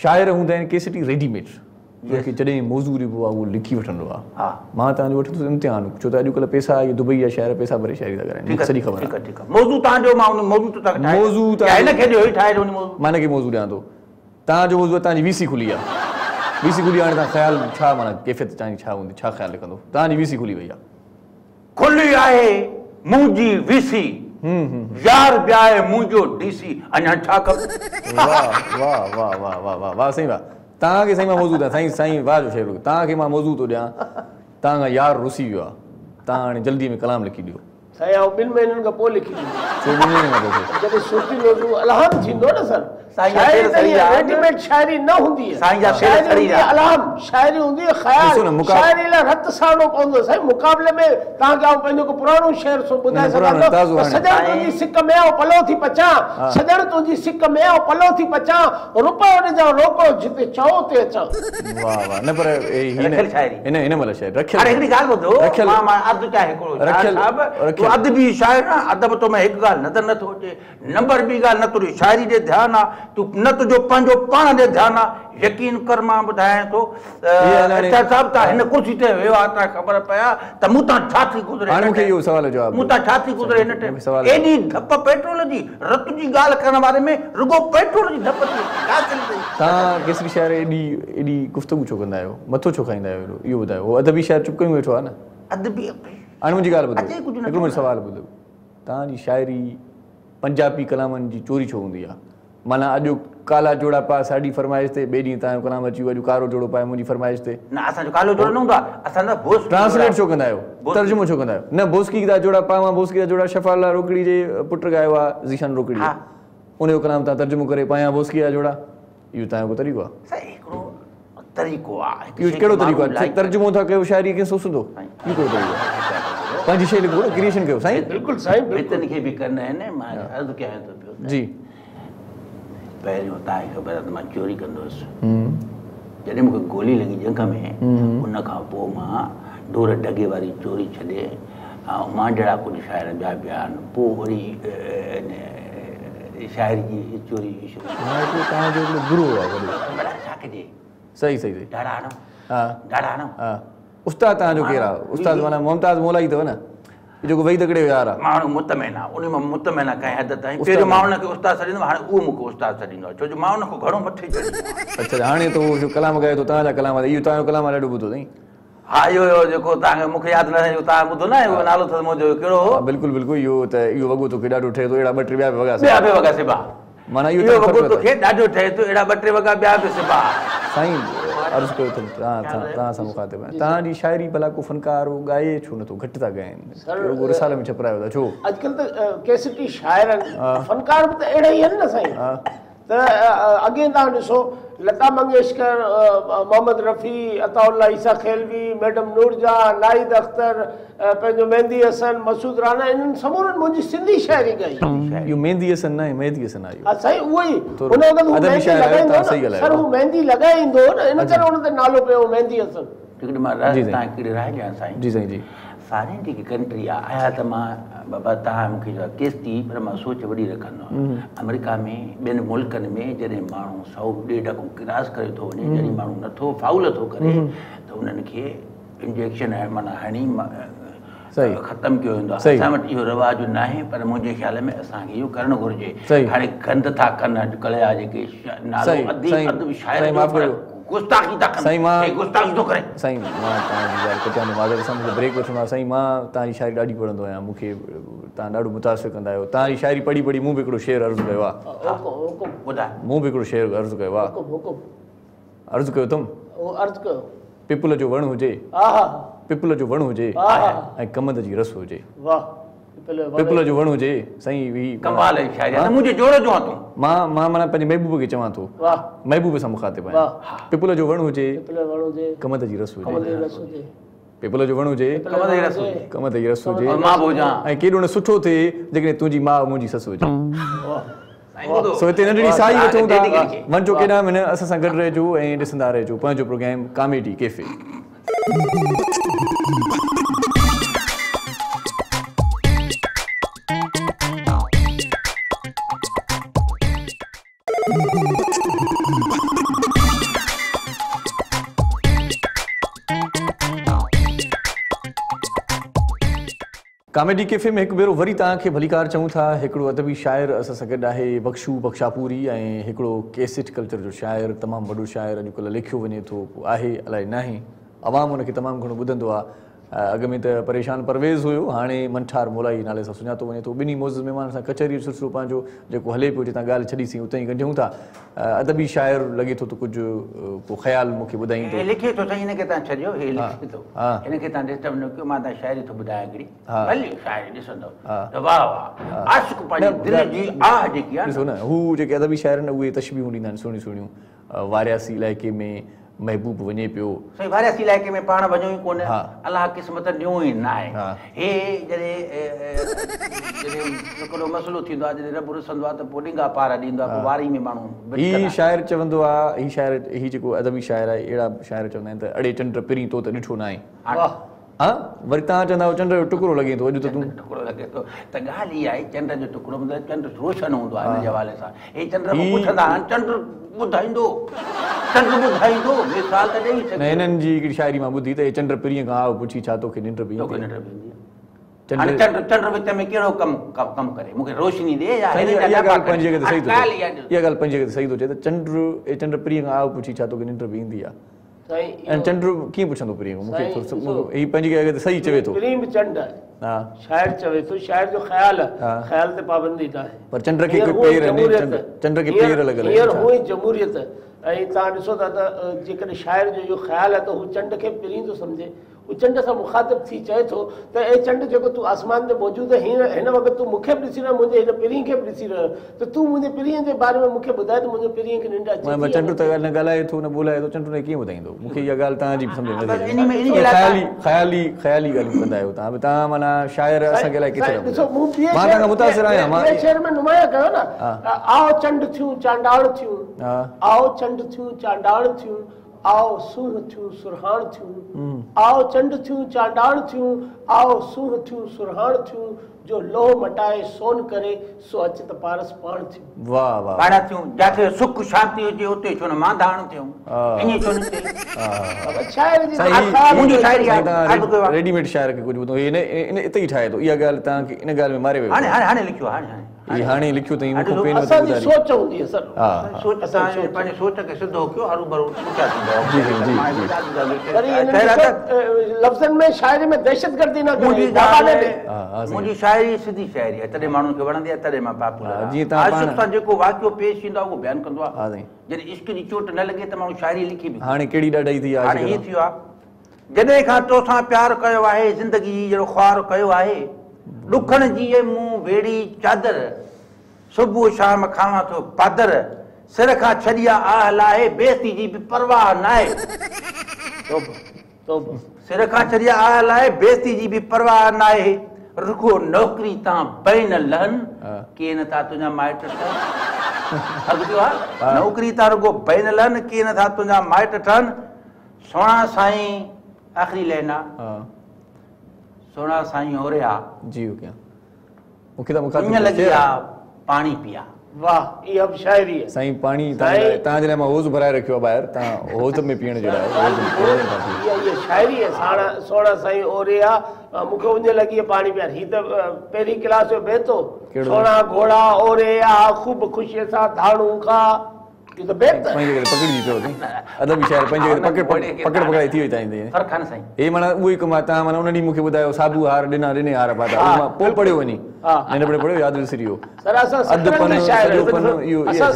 शाइर हूंदा आहिनि केसटी रेडीमेड जंहिंखे जॾहिं मौज़ू ॾिबो आहे उहो लिखी वठंदो आहे हा मां तव्हांजो वठंदुसि इम्तिहान छो त अॼुकल्ह पैसा इहे दुबई जा शहर पैसा भरे शाइरी था कराइनि मूंखे सॼी ख़बर आहे ठीकु आहे मौज़ू तव्हांजो मां उन मौज़ू तो तव्हांखे मौज़ू हिनखे ॾियो ई ठाहे ॾियो उन मौज़ू मां हिनखे मौज़ू ॾियां थो तव्हांजो मौज़ू आहे तव्हांजी वीसी खुली आहे वीसी खुली हाणे तव्हां ख़्यालु छा माना कैफ़ियत तव्हांजी छा हूंदी छा ख़्यालु लिखंदो तव्हांजी वीसी खुली वई आहे खुली आहे मुंहिंजी वीसी यार ॿिया आहे मुंहिंजो डीसी अञा छा खपे वाह वाह वाह वाह वाह वाह वाह साईं वाह तव्हांखे साईं मां मौज़ू ॾियां साईं वाह जो शेर तव्हांखे मां मौज़ू थो ॾियां तव्हां खां यार रुसी वियो आहे तव्हां हाणे जल्दी में कलाम लिखी ॾियो साईं आउं 2 महीननि खां पोइ लिखी ॾींदुमि छो 2 महीने खां पोइ जॾहिं सोचींदो अलहम थींदो न सर साईं शाइरी जा शेर रेडीमेड शाइरी न हूंदी आहे साईं जा शेर शाइरी सही हूंदी आहे अलहम शाइरी हूंदी आहे ॾिसो न, ख़्याल शाइरी लाइ रत साड़ो पवंदो साईं मुक़ाबले में तव्हांखे आउं पंहिंजो को पुराणो शेर ॿुधाए सघां थो ताज़ो हाणे। सॼण तुंहिंजी सिक में आउं पलो थी पचां सॼण तुंहिंजी सिक में आउं पलो थी पचां रुपयो ॾिजां रोको जिते चओ ते अचां वाह वाह न पर रखियल शाइरी। हिन महिल शाइरी हाणे रखियल हिकिड़ी ॻाल्हि ॿुधो मां अधु चाहे हिकिड़ो तूं अदबी शाइर आहे अदब तो मैं हिकु ॻाल्हि नज़र नथो अचे नंबर ॿी ॻाल्हि न तुंहिंजी शाइरी ॾे ध्यानु आहे तूं न तुंहिंजो पंहिंजो पाण ॾे ध्यानु आहे यकीन कर मां ॿुधायां थो साहिबु तव्हां हिन कुर्सी ते वियो आहे तव्हां ख़बर पिया त मूं तां छा थी गुज़रे हाणे मूंखे इहो सवाल जो जवाबु मूं तां छा थी गुज़रे हिन टाइम एॾी धप पेट्रोल जी रत जी ॻाल्हि करण वारे में रुगो पेट्रोल जी धप थी तव्हां केसरी शाइर एॾी गुफ़्तगू छो कंदा आहियो मथो छो खाईंदा आहियो इहो ॿुधायो उहो अदबी शाइर चुप कयूं वेठो आहे न अदबी हाणे मुंहिंजी ॻाल्हि ॿुधो हिकिड़ो मुंहिंजो सुवाल ॿुधो तव्हांजी शाइरी पंजाबी कलामनि जी चोरी छो हूंदी आहे माना अॼु काला जोड़ा पा साढी फरमाइश ते ॿिए ॾींहुं तव्हांजो कलाम अची वियो अॼु कारो जोड़ो पाए मुंहिंजी फरमाइश ते न असांजो कालो जोड़ो न हूंदो आहे असांजा बोस ट्रांसलेट छो कंदा आहियो तर्जुमो छो कंदा आहियो न बोस्की जा जोड़ा पावां बोस्की जा जोड़ा शफ़ाला रोकड़ी जे पुट ॻायो आहे ज़ीशान रोकड़ी उनजो कलाम तव्हां तर्जुमो करे पायां बोस्की जा जोड़ा इहो तव्हांजो को तरीक़ो आहे हिकिड़ो तरीक़ो आहे इहो कहिड़ो तरीक़ो आहे तर्जुमो था कयो शाइरी खे सोचंदो इहो कहिड़ो तरीक़ो आहे पंहिंजी शइ लिखो क्रिएशन कयो साईं बिल्कुलु साईं भितनि खे बि कंदा आहिनि मां अर्ज़ु कयां थो पियो जी पहिरियों तव्हांखे ख़बर आहे त मां चोरी कंदो हुउसि जॾहिं मूंखे गोली लॻी जंग में उन खां पोइ मां डोर ढगे वारी चोरी छॾे ऐं मां जहिड़ा कुझु शाइर ॿिया आहिनि पोइ वरी शाइरी जी चोरी तव्हांजो गुरू आहे छा कजे सही सही सही ॾाढा आनो हा ॾाढा आनो हा उस्ताद तव्हांजो केरु आहे उस्ताद माना मुमताज़ मोलाई अथव न जेको वेही तकिड़े यार आहे माण्हू मुतमैन आहे उन मां मुतमैन आहे कंहिं हद ताईं पहिरियों मां हुनखे उस्ताद छॾींदुमि हाणे उहो मूंखे उस्ताद छॾींदो आहे छो जो मां हुनखां घणो मथे छॾींदो अच्छा हाणे त उहो कलाम ॻायो थो तव्हांजा कलाम इहो तव्हांजो कलाम ॾाढो ॿुधो अथई हा इहो जेको तव्हांखे मूंखे यादि न आहे तव्हां ॿुधो न उहो नालो अथसि मुंहिंजो कहिड़ो बिल्कुलु बिल्कुलु इहो त इहो वॻो तोखे ॾाढो ठहे थो अहिड़ा 2-3 ॿिया बि वॻा ॿिया बि वॻा सिबा माना इहो वॻो तोखे ॾाढो ठहे थो अहिड़ा 2-3 वॻा ॿिया बि सिबा साईं अर्ज़ु कयो अथमि तव्हां सां मुखातिब आहियां तव्हांजी शाइरी भला को फ़नकार हो ॻाए छो नथो घटि था ॻाइनि रिसाले में छपरायो था छो अॼुकल्ह त केसटी शाइर आहिनि फ़नकार बि त अहिड़ा ई आहिनि न साईं त अॻे तव्हां ॾिसो लता मंगेशकर, मोहम्मद रफ़ी, अताउल्ला ईसा खेलवी, मैडम नूरजहां, नाहिद अख्तर, पंहिंजो मेहंदी हसन, मसूद राणा, इन्हनि समूरनि मुंहिंजी सिंधी शाइरी ॻाई। इहो मेहंदी हसन न आहे, मेहंदी हसन आहे। हा साईं, उहो ई हुन वक़्तु हू मेहंदी लॻाईंदो न, सर हू मेहंदी लॻाईंदो न, इन करे हुन ते नालो पियो मेहंदी हसन। हिकिड़ी मां तव्हांखे राय ॾियां साईं। जी साईं जी। फॉरेन जेकी कंट्री आहे आया त मां बाबा तव्हां मूंखे चयो केस थी, पर मां सोच वॾी रखंदो आहियां। अमेरिका में ॿियनि मुल्कनि में जॾहिं माण्हू 100-150 क्रॉस करे थो वञे, जॾहिं माण्हू नथो फाउल थो करे, त उन्हनि खे इंजेक्शन माना हणी ख़तमु कयो वेंदो आहे। असां वटि इहो रवाजु न आहे, पर मुंहिंजे ख़्याल में असांखे इहो करणु घुरिजे। हाणे गंद था कनि अॼुकल्ह जा जेके नालो अदब शाइर गुस्ताखी था कनि, गुस्ताखी थो करे। साईं मां तव्हांजी ॻाल्हि कटियां माज़रत सां मूंखे ब्रेक वठिणो आहे। साईं मां तव्हांजी शाइरी ॾाढी पढ़ंदो आहियां, मूंखे तव्हां ॾाढो मुतासिर कंदा आहियो। तव्हांजी शाइरी पढ़ी पढ़ी मूं बि हिकिड़ो शेर अर्ज़ु कयो आहे। मूं बि हिकिड़ो शेर अर्ज़ु कयो आहे। अर्ज़ु कयो अथमि, पिपल जो वणु हुजे, पिपल जो वणु हुजे ऐं कमंद जी रस हुजे। पिपल जो वणु हुजे साईं, कमाल जी शाइरी आहे। मुंहिंजे जोड़ जो आहे तूं। मां माना पंहिंजे महबूब खे चवां थो, महबूब सां मुखातिब आहियां। पिपल जो वणु हुजे, कमंद जी रस हुजे। पिपल जो वणु हुजे, कमंद जी रस हुजे ऐं केॾो न सुठो थिए जेकॾहिं तुंहिंजी माउ मुंहिंजी ससु हुजे। सो हिते नंढड़ी साई वठूं था, वञो केॾा महीना असां सां गॾु रहिजो ऐं ॾिसंदा रहिजो पंहिंजो programme comedy cafe. Comedy cafe में हिकु भेरो वरी तव्हांखे भलीकार चऊं था। हिकिड़ो अदबी शाइर असां सां गॾु आहे, बख्शू बख्शापुरी, ऐं हिकिड़ो कैसेट कल्चर जो शाइर, तमामु वॾो शाइर, अॼुकल्ह लिखियो वञे थो, आहे अलाए न आहे, अवाम हुनखे तमामु घणो ॿुधंदो आहे। अॻ में त परेशान परवेज़ हुयो, हाणे मंठार मोलाई नाले सां सुञातो वञे थो। ॿिन्ही मोज़ महिमान सां कचहरी जो सिलसिलो पंहिंजो जेको हले पियो, जितां ॻाल्हि छॾीसीं उतां ई गंढियूं था। अदबी शाइर लॻे थो त कुझु को ख़्यालु मूंखे ॿुधाईंदो। लिखे थो साईं, हिनखे तव्हां छॾियो, हे लिखे थो, हिनखे तव्हां डिस्टर्ब न कयो। मां तव्हां शाइरी थो ॿुधायां हिकिड़ी, भली शाइरी ॾिसंदो त वाह वाह, आशिक़ पंहिंजी दिलि जी आह जेकी आहे। ॾिसो न, हू जेके अदबी शाइर आहिनि उहे तशबीहूं ॾींदा आहिनि सुहिणियूं सुहिणियूं। वारियासी इलाइक़े में महबूब वञे पियो, साईं वारियासी इलाइक़े में पाण वञूं ई कोन, अलाह क़िस्मत ॾियूं ई न आहे। हे जॾहिं हिकिड़ो मसइलो थींदो आहे, जॾहिं रब रुसंदो आहे त पोइ ॾिंगा पार ॾींदो आहे, पोइ वारी में माण्हू। हीउ शाइर चवंदो आहे, हीउ जेको अदबी शाइर आहे, अहिड़ा शाइर चवंदा आहिनि त अड़े चंड पहिरीं तो त ॾिठो न आहे। वरी तव्हां चवंदा चंड जो टुकड़ो लॻे थो, अॼु त तूं टुकड़ो लॻे थो, त ॻाल्हि इहा आहे चंड जो टुकड़ो मतिलबु चंड रोशन हूंदो आहे। हिन जे हवाले सां हे चंड पुछंदा आहिनि, चंड ॿुधाईंदो, चंड ॿुधाईंदो, मिसाल त ॾेई सघे। हिननि जी हिकिड़ी शाइरी मां ॿुधी त हे चंड पीरीअ खां आयो पुछी छा तोखे निंड पई? हाणे चंड विच में कहिड़ो कमु करे, मूंखे रोशनी ॾे। इहा ॻाल्हि पंहिंजी जॻह ते सही थो चए, इहा ॻाल्हि पंहिंजी जॻह ते सही थो चए त चंड पीरीअ खां आयो पुछी छा तोखे निंड ईंदी आहे। ऐं चंड कीअं पुछंदो पीरीअ खां? मूंखे हीअ पंहिंजी जॻह ते सही चवे थो। पीरीअ बि चंड आहे, शाइर चवे थो, शाइर जो ख़्याल आहे, ख़्याल ते पाबंदी न आहे। पर चंड खे पेर चंड खे पेर लॻल आहे, हूअं ई जमहूरियत। ऐं तव्हां ॾिसो था त जेकॾहिं शाइर जो इहो ख़्यालु आहे त हू चंड खे पीरीं थो सम्झे, हू चंड सां मुखातिब थी चए थो त ए चंड जेको तूं आसमान ते मौजूदु आहे, हिन वक़्तु तूं मूंखे बि ॾिसी रहियो, मुंहिंजे हिन पीरीअ खे बि ॾिसी रहियो, त तूं मुंहिंजे पीरीअ जे बारे में मूंखे ॿुधाए त मुंहिंजे पीरीअ खे निंड अचे। चंड त न ॻाल्हाए थो, न ॿोलाए थो, चंड कीअं ॿुधाईंदो? मूंखे इहा ॻाल्हि तव्हांजी सम्झ में नथी अचे। ख़्याली ॻाल्हियूं कंदा आहियो तव्हां माना शाइर असांखे अलाए किथे। मां तव्हांखां मुतासिर आहियां। मां शहर में नुमाया कयो न, आओ चंड थियूं चांडाण थियूं, आओ चंड थियूं चांडाण थियूं, आओ सूह थियूं सुरहाण थियूं, आओ चंड थियूं चांडाण थियूं, आओ सूह थियूं सुरहाण थियूं, जो लोह मटाए सोन करे सो अच त पारस पाण थियूं। वाह वाह, पाण थियूं, जाके सुख शांति हुजे उते छो न मां धाण थियूं। इन छो न शाइर जी मुंहिंजी शाइरी आहे, रेडीमेड शाइर खे कुझु ॿुधो इन इते ई ठाहे थो। इहा ॻाल्हि तव्हांखे इन ॻाल्हि में मारे वियो। हाणे लिखियो, हाणे लिखियो अथई, मूंखे पेन में असांजी सोच हूंदी आहे सर। सोच असां पंहिंजे सोच खे सिधो कयो, हरू भरू सोचा थींदो। लफ़्ज़नि में शाइरी में दहशतगर्दी न कयो। मुंहिंजी शाइरी सिधी शाइरी आहे, तॾहिं माण्हुनि खे वणंदी आहे, तॾहिं मां पापुलर आहियां। आशिक़ सां जेको वाक़ियो पेश ईंदो आहे उहो बयानु कंदो आहे। जॾहिं इश्क जी चोट न लॻे त माण्हू शाइरी लिखी बि। हाणे कहिड़ी ॾाढाई थी आहे, हाणे हीअं थियो आहे, जॾहिं खां तोसां प्यारु कयो आहे, ज़िंदगी जहिड़ो ख़्वारु कयो आहे, ॾुखनि जी मूं वेड़ी चादर, सुबुह शाम खावां थो पादर, सिर खां छॾिया आह लाहे बेइज़ती जी बि परवाह नाहे सिर खां छॾिया आह लाहे बेइज़ती जी बि परवाह नाहे रुगो नौकरी तां बैन लहन के नथा तुंहिंजा माइट ठहनि नौकरी तां रुगो बैन लहन के नथा तुंहिंजा माइट ठहनि सोना साईं आख़िरी लेना सोना साईं ओरिया जी क्या मूंखे त ईअं लॻी आहे पाणी पिया वाह इहा बि शाइरी आहे साईं पाणी तव्हांजे लाइ मां होज़ भराए रखियो आहे ॿाहिरि तव्हां होज़ में पीअण जे लाइ इहा शाइरी आहे सोना साईं ओरिया मूंखे उन लॻी आहे पाणी पिया हीअ त पहिरीं क्लास जो बेतो सोना घोड़ा ओरिया ख़ूब ख़ुशीअ सां धाणू खा पकड़जी पियो अदबी शाइर पंहिंजे पकड़ाई थी वई तव्हांजी हे माना उहो ई कमु आहे तव्हां माना उन ॾींहुं मूंखे ॿुधायो साबू हार ॾिने हार पाता पोइ पढ़ियो वञी नंढपणे पढ़ियो यादि विसरी वियो असां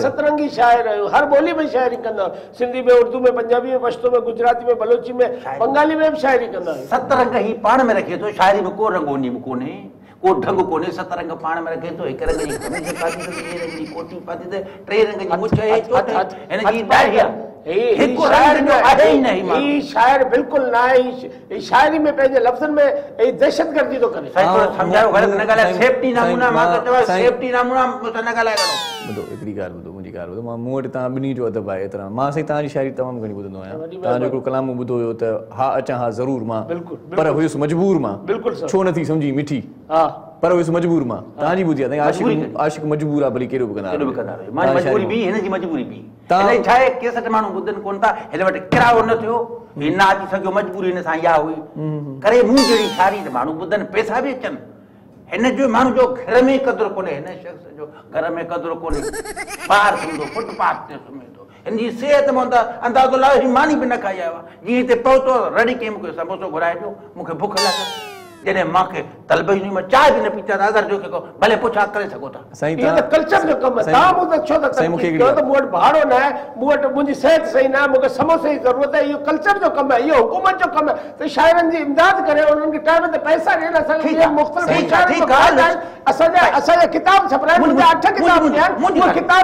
सतरंगी शाइर आहियूं हर ॿोली में शाइरी कंदा आहियूं सिंधी में उर्दू में पंजाबी में पश्तो में गुजराती में बलोची में बंगाली में बि शाइरी कंदा आहियूं सतरंग ही पाण में रखे थो शाइरी में को रंगोनी बि कोन्हे को ढंग कोन्हे सतरंग पाण में रखे थो हिकु रंग जी कमीज पाती अथसि ॿिए रंग जी कोटी पाती अथसि टे रंग जी मुछ आहे हिन जी दाढ़ी हिकु शाइर जो आहे ई न ही शाइर बिल्कुलु न आहे शाइरी में पंहिंजे लफ़्ज़नि में दहशतगर्दी थो करे सम्झायो ग़लति न ॻाल्हाए सेफ्टी नमूना मां त चवां सेफ्टी नमूना न ॻाल्हाए ॿुधो हिकिड़ी ॻाल्हि ॿुधो मुंहिंजी ॻाल्हि ॿुधो मां मूं वटि तव्हां ॿिन्ही जो अदब आहे एतिरा मां साईं तव्हांजी शाइरी तमामु घणी ॿुधंदो आहियां तव्हांजो हिकिड़ो कलाम ॿुधो हुयो त हा अचां हा ज़रूरु मां पर हुयुसि मजबूर मां छो नथी सम्झी मिठी पर हुयुसि मजबूर मां तव्हांजी ॿुधी आहे आशिक़ मजबूर आहे भली कहिड़ो बि कंदा मजबूरी बि हिन जी मजबूरी बि हिन छा आहे केसठ माण्हू ॿुधनि कोन था हिन वटि किरायो न थियो हिन अची सघियो मजबूरी हिन सां इहा हुई करे मूं जहिड़ी शाइरी त माण्हू ॿुधनि पैसा बि अचनि हिन जो माण्हू जो घर में क़दुरु कोन्हे हिन शख़्स जो घर में क़दुरु कोन्हे ॿाहिरि सुम्हंदो फुटपाथ ते सुम्हे थो हिन जी सिहत मां त अंदाज़ो लाइ मानी बि न खाई आयो आहे जीअं हिते पहुतो रड़ी कंहिं मूंखे समोसो घुराए ॾियो मूंखे बुख लॻे जॾहिं मूंखे तलब ई मां चांहि बि न पीता त अगरि जो भले पुछा करे सघो था कल्चर जो कमु आहे तव्हां मूं छो त मूं वटि भाड़ो न आहे मूं वटि मुंहिंजी सिहत सही न आहे मूंखे समोसे जी ज़रूरत आहे इहो कल्चर जो कमु आहे इहो हुकूमत जो कमु आहे त शाइरनि जी इमदाद करे उन्हनि खे टाइम ते पैसा ॾियनि असांजा किताब छपाइनि मुंहिंजा 8 किताब आहिनि किताब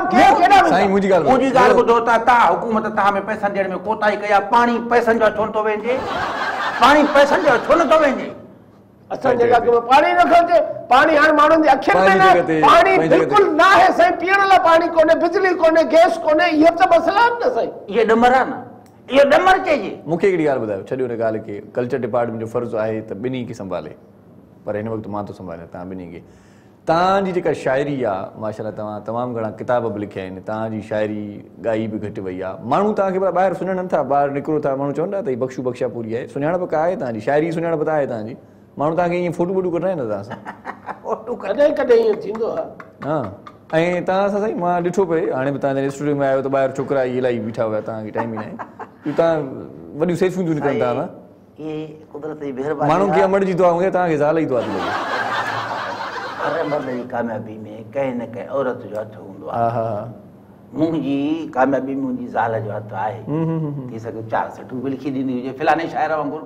मुंहिंजी ॻाल्हि ॿुधो तव्हां हुकूमत तव्हां में पैसा ॾियण में कोताही कई आहे पाणी पैसनि जो छो नथो वञे पाणी पैसनि जो छो नथो वञे असांजे इलाइक़े में पाणी न खपे पाणी हाणे माण्हुनि जी अखियुनि में न पाणी बिल्कुलु न आहे साईं पीअण लाइ पाणी कोन्हे बिजली कोन्हे गैस कोन्हे इहे त मसइला आहिनि न साईं इहे ॾमर आहे न इहो ॾमर चइजे मूंखे हिकिड़ी ॻाल्हि ॿुधायो छॾियो हिन ॻाल्हि खे कल्चर डिपार्टमेंट जो फ़र्ज़ु आहे त ॿिन्ही खे संभाले पर हिन वक़्तु मां थो संभालियां तव्हां ॿिन्ही खे तव्हांजी जेका शाइरी आहे माशाल्लाह तव्हां तमामु घणा किताब बि लिखिया आहिनि तव्हांजी शाइरी ॻाई बि घटि वई आहे माण्हू तव्हांखे पर ॿाहिरि सुञाणनि था ॿाहिरि निकिरो था माण्हू चवनि था त हीअ बख़्शू बख़्शा पूरी आहे सुञाणप का आहे तव्हांजी शाइरी सुञाणप त आहे तव्हांजी माण्हू तव्हांखे ईअं फोटू वोटू कढाए न तव्हां सां कॾहिं कॾहिं ईअं थींदो आहे हा ऐं तव्हां सां साईं मां ॾिठो पए हाणे बि तव्हां स्टूडियो में आयो त ॿाहिरि छोकिरा इलाही बीठा हुआ तव्हांखे टाइम ई न आहे तव्हां वॾियूं सेल्फियूं थियूं निकिरनि तव्हां माण्हू कीअं मटिजी थो आहे तव्हांखे ज़ाल ई थो आहे हर मर्द जी कामयाबी में कंहिं न कंहिं औरत जो हथु हूंदो आहे मुंहिंजी कामयाबी मुंहिंजी ज़ाल जो हथु आहे थी सघे 4 सठूं बि लिखी ॾींदी हुजे फिलाने शाइर वांगुरु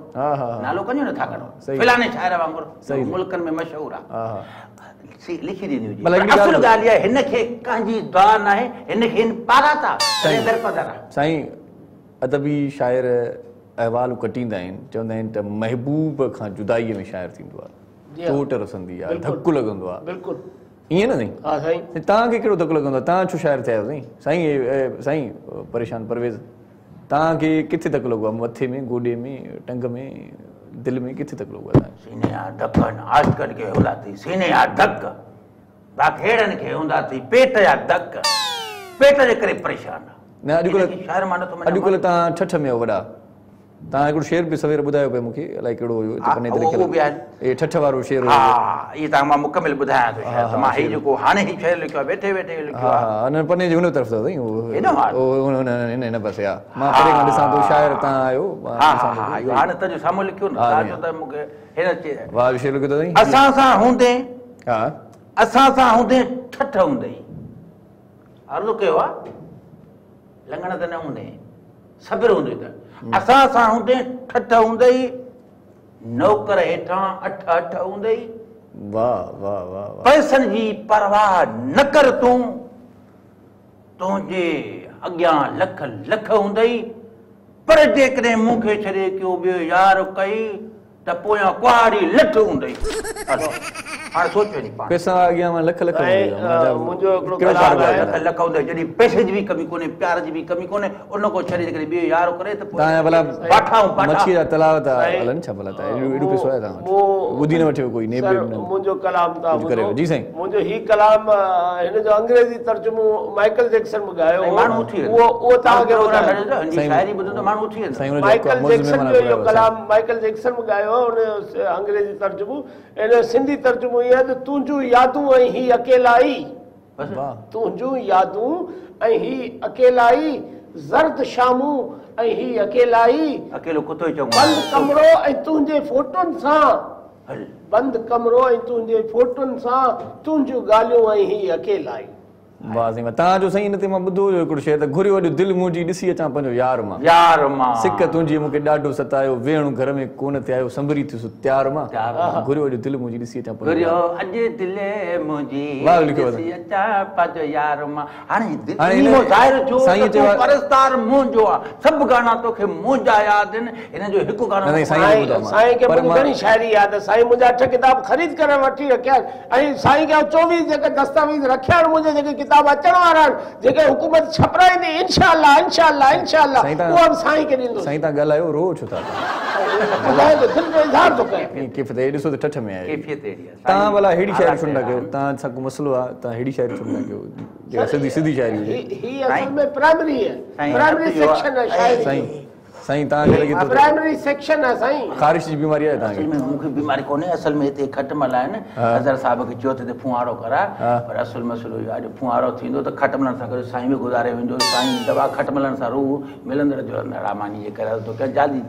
नालो कजो नथा खणो फिलाने शाइर वांगुरु मुल्कनि में मशहूरु आहे लिखी ॾींदी हुजे असुल ॻाल्हि आहे हिन खे कंहिंजी दुआ न आहे हिन खे पारां था साईं अदबी शाइर अहवाल कटींदा आहिनि चवंदा आहिनि त महबूब खां जुदाईअ में शाइर थींदो आहे चोट रसंदी आहे धकु लॻंदो आहे बिल्कुलु ईअं न साईं तव्हांखे कहिड़ो धकु लॻंदो आहे तव्हां छो शाइर थिया आहियो साईं साईं परेशान परवेज़ तव्हांखे किथे धकु लॻो आहे मथे में गोॾे में टंग में दिलि में किथे धकु लॻो आहे सीने जा धकनि आशिक़नि खे हूंदा अथई सीने जा धक बाखेड़नि खे हूंदा अथई पेट जा धक पेट जे करे परेशान न अॼुकल्ह तव्हां ठठ में हो वॾा तव्हां हिकिड़ो शेर बि सवेर ॿुधायो पियो मूंखे अलाए कहिड़ो हुयो ठठ वारो शेर इहो तव्हां मां मुकमिल ॿुधायां थो मां हीउ जेको हाणे ही शेर लिखियो आहे वेठे वेठे लिखियो आहे पने जी हुन तरफ़ अथव साईं हिन पासे आहे मां परे खां ॾिसां थो शाइर तव्हां आहियो हाणे तुंहिंजो साम्हूं लिखियो न मूंखे हिन वाह शेर लिखियो अथई असां सां हूंदे असां सां हूंदे ठठ हूंदई अर्ज़ु कयो आहे लंघण त न हूंदे सब्र हूंदई त असां सां हूंदे ठठ हूंदई नौकर हेठां 8 हूंदई वाह वाह वाह पैसनि जी परवाह न कर तूं तुंहिंजे अॻियां लख लख हूंदई पर जेकॾहिं मूंखे छॾे कयो ॿियो यार कई त पोयां कुआरी लठ हूंदई हाणे सोचो नी पाण पैसा अॻियां मां लख लख मुंहिंजो हिकिड़ो लख लख हूंदई जॾहिं पैसे जी बि कमी कोन्हे प्यार जी बि कमी कोन्हे उन को छॾे जेकॾहिं ॿियो यारो करे त तव्हां भला मच्छी जा तलाव था हलनि छा भला एॾो पैसो आहे तव्हां ॿुधी न वठियो कोई मुंहिंजो कलाम करे जी साईं मुंहिंजो ही कलाम हिन जो अंग्रेज़ी तर्जुमो माइकल जैक्सन में ॻायो माण्हू उथी उहो तव्हांखे शाइरी ॿुधो त माण्हू उथी वेंदो माइकल जैक्सन जो इहो कलाम माइकल जैक्सन में ॻायो उन अंग्रेज़ी तर्जुमो इन सिंधी तर्जुमो इहो आहे त तुंहिंजूं यादूं ऐं ही अकेलाई तुंहिंजूं यादूं ऐं ही अकेलाई ज़र्द शामूं ऐं ही अकेलाई अकेलो कुतो ई चऊं बंदि कमरो ऐं तुंहिंजे फोटुनि सां बंदि कमरो ऐं तुंहिंजे फोटुनि सां तुंहिंजूं ॻाल्हियूं ऐं ही अकेलाई वाह साईं तव्हांजो साईं हिन ते मां ॿुधो हुयो हिकिड़ो शइ त घुरियो अॼु दिलि मुंहिंजी ॾिसी अचां पंहिंजो यार मां सिक तुंहिंजी मूंखे ॾाढो सतायो वेहणु घर में कोन ते आयो संभरी थियुसि त्यार मां घुरियो अॼु दिलि मुंहिंजी ॾिसी अचां अॼु दिलि मुंहिंजी ॾिसी अचां पंहिंजो यार मां हाणे ज़ाहिर थियो परस्तार मुंहिंजो आहे सभु गाना तोखे मुंहिंजा यादि आहिनि हिन जो हिकु गानो साईं खे मुंहिंजी घणी शाइरी यादि साईं मुंहिंजा 8 किताब ख़रीद करे वठी रखिया ऐं साईं खे 24 जेके दस्तावेज़ रखिया आहिनि मुंहिंजे जेके किताब अचण वारा आहिनि जेके हुकूमत छपराईंदी इंशाअल्लाह इंशाअल्लाह इंशाअल्लाह उहो साईं खे ॾींदो साईं तव्हां ॻाल्हायो रो छो था दिलि जो इज़हार थो कयां कैफ़ियत ॾिसो त ठठ में आहे तव्हां भला हेड़ी शाइरी छो न कयो तव्हां सां को मसलो आहे तव्हां हेड़ी शाइरी छो न कयो जेका सिधी शाइरी हुजे ही असल में प्राइमरी है प्राइमरी सेक्शन है शायद साईं तव्हांखे लॻे थो प्राइमरी सेक्शन आहे साईं ख़ारिश जी बीमारी आहे तव्हांखे मूंखे बीमारी कोन्हे असल में हिते खटमल आहिनि हज़र साहिब खे चयो त फुहारो करा पर असुल मसइलो इहो अॼु फुहारो थींदो त खटमलनि सां गॾु साईं बि गुज़ारे वेंदो साईं दवा खटमलनि सां रूह मिलंदड़ जुलंदड़ रामानी जे करे थो कयां जल्दी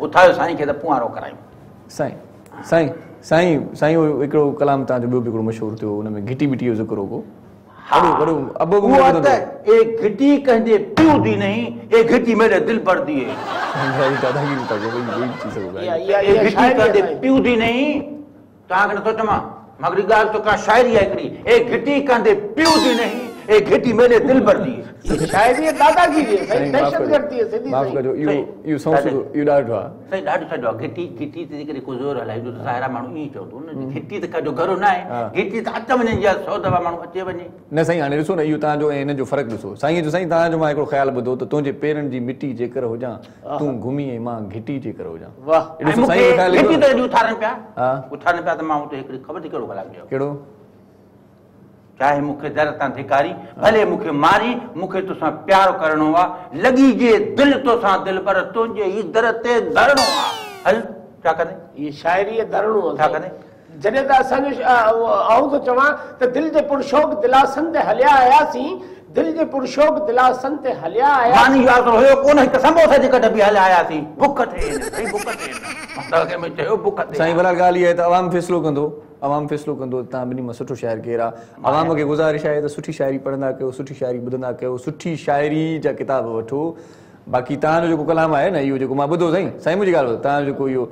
उथायो साईं खे त फुहारो करायूं साईं साईं साईं साईं हिकिड़ो कलाम तव्हांजो ॿियो बि हिकिड़ो मशहूरु थियो हुन में घिटी बिटी जो ज़िक्र हो घिटी कंहिंजे पीउ दी नहीं ए घिटी मेरे दिल पर दिए कंहिंजे पीउ दी नहीं तव्हांखे नथो चवां मां हिकिड़ी ॻाल्हि तो का शाइरी आहे हिकिड़ी ए घिटी कंहिंजे पीउ दी नहीं ए घिटी मेरे दिल पर दिए शायरी दादागिरी है दहशतगर्दी है सिधी माफ कजो इहो सही ॾाढो आहे सही ॾाढो सॼो घिटी घिटी ते जेकॾहिं को ज़ोर हलाईंदो त ज़ाहिरा माण्हू ईअं चवंदो न घिटी त कजो घरो न आहे घिटी त अच वञे जीअं 100 दफ़ा माण्हू अचे वञे न साईं हाणे ॾिसो न इहो तव्हांजो ऐं हिन जो फ़र्क़ु ॾिसो साईं जो साईं तव्हांजो मां हिकिड़ो ख़्यालु ॿुधो त तुंहिंजे पेरनि जी मिटी जेकर हुजां तूं घुमी ऐं मां घिटी जेकर हुजां वाह घिटी त अॼु उथारनि पिया त मां हुते हिकिड़ी ख़बर थी कहिड़ो ॻाल्हाए चयो कहिड़ो चाहे मूंखे दर तां धिकारी भले मूंखे मारी मूंखे तोसां प्यार करणो आहे लॻी जे दिलि तोसां दिलि पर तुंहिंजे ई दर ते धरणो आहे हल छा कंदे इहा शाइरी धरणो आहे छा कंदे जॾहिं त असांजो आऊं थो चवां त दिलि जे पुरशोक दिलासन ते हलिया आयासीं दिलि जे पुरशोक दिलासन ते हलिया आया मानी याद हुयो कोन हिकु समोसा जे कढ बि हलिया आयासीं बुख थे बुख थे मतलब में चयो बुख थे साईं भला ॻाल्हि इहा आहे त अवाम फ़ैसिलो कंदो अवाम फ़ैसिलो कंदो तव्हां ॿिन्ही मां सुठो शाइर केरु आहे अवाम खे गुज़ारिश आहे त सुठी शाइरी पढ़ंदा कयो सुठी शाइरी ॿुधंदा कयो सुठी शाइरी जा किताब वठो बाक़ी तव्हांजो जेको कलाम आहे न इहो जेको मां ॿुधो साईं मुंहिंजी ॻाल्हि ॿुधो तव्हांजो जेको इहो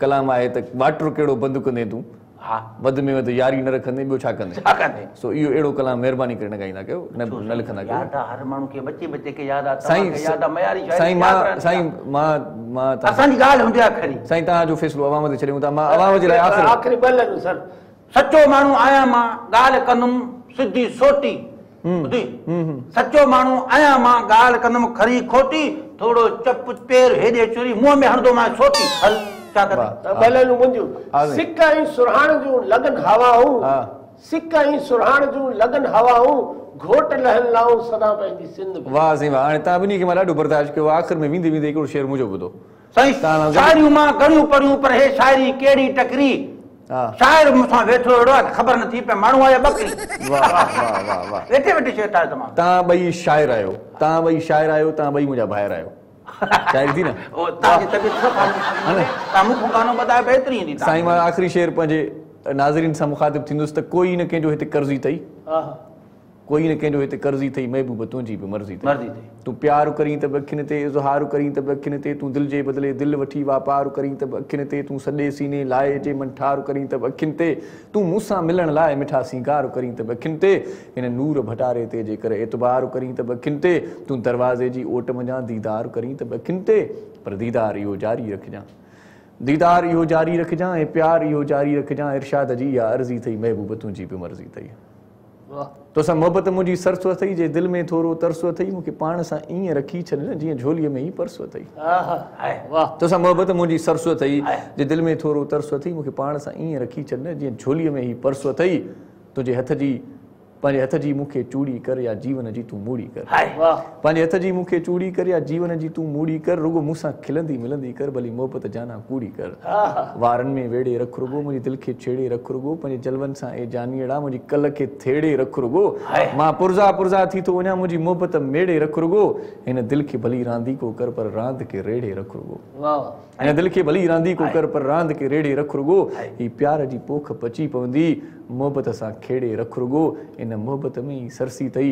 कलाम आहे त वाटर कहिड़ो बंदि कंदे तूं हा वधि में वधि यारी न रखंदे ॿियो छा कंदे सो इहो अहिड़ो कलाम महिरबानी करे न ॻाईंदा कयो न लिखंदा कयो याद हर माण्हू खे बचे खे याद आहे साईं साईं मां असांजी ॻाल्हि हूंदी आहे खरी साईं तव्हांजो फ़ैसिलो अवाम ते छॾियूं था मां अवाम जे लाइ आख़िरी ॿ लाइनूं सर सचो माण्हू आहियां मां ॻाल्हि कंदुमि सिधी सोटी ॿुधी सचो माण्हू आहियां मां ॻाल्हि कंदुमि खरी खोटी थोरो चप पेर हेॾे चुरी मुंहं में हणंदो मां सोटी हल छा कंदे ॿ लाइनूं मुंहिंजूं सिक ऐं सुरहाण जूं लॻनि हवाऊं सिक ऐं सुरहाण जूं लॻनि हवाऊं घोट लहनि लाऊं सदा पंहिंजी सिंध वाह साईं वाह हाणे तव्हां ॿिन्ही खे मां ॾाढो बर्दाश्त कयो आख़िर में वेंदे वेंदे हिकिड़ो शेर मुंहिंजो ॿुधो साईं शाइरियूं मां घणियूं पढ़ियूं पर हे शाइरी कहिड़ी टकरी शाइर मूंसां वेठो अहिड़ो आहे ख़बर नथी पए माण्हू आहे बकरी वाह वाह वाह वाह वेठे वेठे शेर ठाहे तमामु तव्हां ॿई शाइर आहियो तव्हां ॿई मुंहिंजा ॿाहिरि आहियो शाइरी थी न तव्हांजी तबियत तव्हां मूंखां गानो ॿुधाए बहितरी ईंदी साईं मां आख़िरी शेर पंहिंजे नाज़रीन सां मुखातिब थींदुसि त कोई न कंहिंजो हिते कर्ज़ी अथई कोई न कंहिंजो हिते कर्ज़ी अथई महबूब तुंहिंजी बि मर्ज़ी अथई तूं प्यारु करीं त बि अखियुनि ते इज़हार करीं त बि अखियुनि ते तूं दिलि जे बदिले दिलि वठी वापारु करीं त बि अखियुनि ते तूं सॼे सीने लाइ जे मंठार करीं त बि अखियुनि ते तूं मूंसां मिलण लाइ मिठा सींगार करीं त बि अखियुनि ते हिन नूर भटारे ते जेकर एतबार करीं त बि अखियुनि ते तूं दरवाज़े जी ओट मंझां दीदार करीं त बि अखियुनि ते पर दीदार इहो जारी रखजांइ दीदार इहो जारी रखजांइ ऐं प्यार इहो जारी रखजांइ इरशाद जी इहा अर्ज़ी अथई महबूब तुंहिंजी बि मर्ज़ी अथई तोसां मोहबत मुंहिंजी सरसो अथई जे दिलि में थोरो तरसो अथई मूंखे पाण सां ईअं रखी छॾ न जीअं झोलीअ में ई परसो अथई तोसां मोहबत मुंहिंजी सरसो अथई जे दिलि में थोरो तरसो अथई मूंखे पाण सां ईअं रखी छॾ न जीअं झोलीअ में ई परसो अथई तुंहिंजे हथ जी पंहिंजे हथ जी मूंखे चूड़ी कर या जीवन जी तूं मूड़ी कर पंहिंजे हथ जी मूंखे चूड़ी कर या जीवन जी तूं मूड़ी कर रुगो मूंसां खिलंदी मिलंदी कर भली मोहबत जाना कूड़ी कर वारनि में वेड़े रख रुगो मुंहिंजी दिलि खे छेड़े रख रुगो पंहिंजे जलवनि सां ए जानीअड़ा मुंहिंजी कल खे थेड़े रख रुगो मां पुरज़ा पुरज़ा थी थो वञा मुंहिंजी मोहबत मेड़े रख रुगो हिन दिलि खे भली रांदीको कर पर रांदि खे रेड़े रख रुगो हिन दिलि खे भली रांदीको कर पर रांदि खे रेड़े रख रुगो ही प्यार जी पोख पची पवंदी मोहबत सां खेड़े रख रुगो इन मोहबत में ई सरसी अथई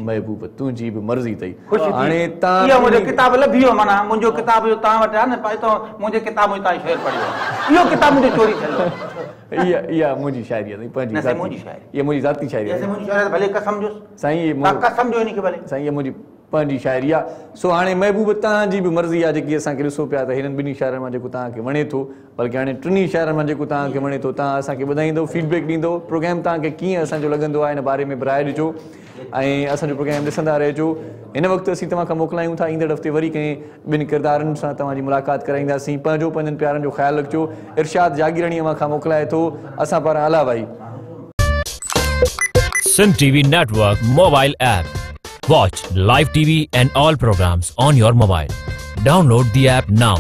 महबूब तुंहिंजी बि मर्ज़ी अथई हाणे इहो मुंहिंजो किताब लभी वियो माना मुंहिंजो किताब तव्हां वटि आहे न पाए थो मुंहिंजे किताब में तव्हां शेयर पढ़ियो इहो किताब मुंहिंजो चोरी थियल इहा मुंहिंजी शाइरी आहे पंहिंजी इहा मुंहिंजी ज़ाती शाइरी आहे भले कसम जो साईं कसम जो इनखे भले साईं इहा मुंहिंजी पंहिंजी शाइरी आहे सो हाणे महबूब तव्हांजी बि मर्ज़ी आहे जेकी असांखे ॾिसो पिया त हिननि ॿिन्ही शाइरनि मां जेको तव्हांखे वणे थो बल्कि हाणे टिनी शाइरनि मां जेको तव्हांखे वणे थो तव्हां असांखे ॿुधाईंदो फीडबैक ॾींदो प्रोग्राम तव्हांखे कीअं असांजो लॻंदो आहे हिन बारे में राय ॾिजो ऐं असांजो प्रोग्राम ॾिसंदा रहिजो हिन वक़्तु असीं तव्हां खां मोकिलायूं था ईंदड़ हफ़्ते वरी कंहिं ॿिनि किरदारनि सां तव्हांजी मुलाक़ात कराईंदासीं पंहिंजो पंहिंजनि प्यारनि जो ख़्यालु रखिजो इरशाद जागीरणी मां खां मोकिलाए थो असां पारां अला भाई Sindh TV Network mobile app. Watch live TV and all programs on your mobile. Download the app now.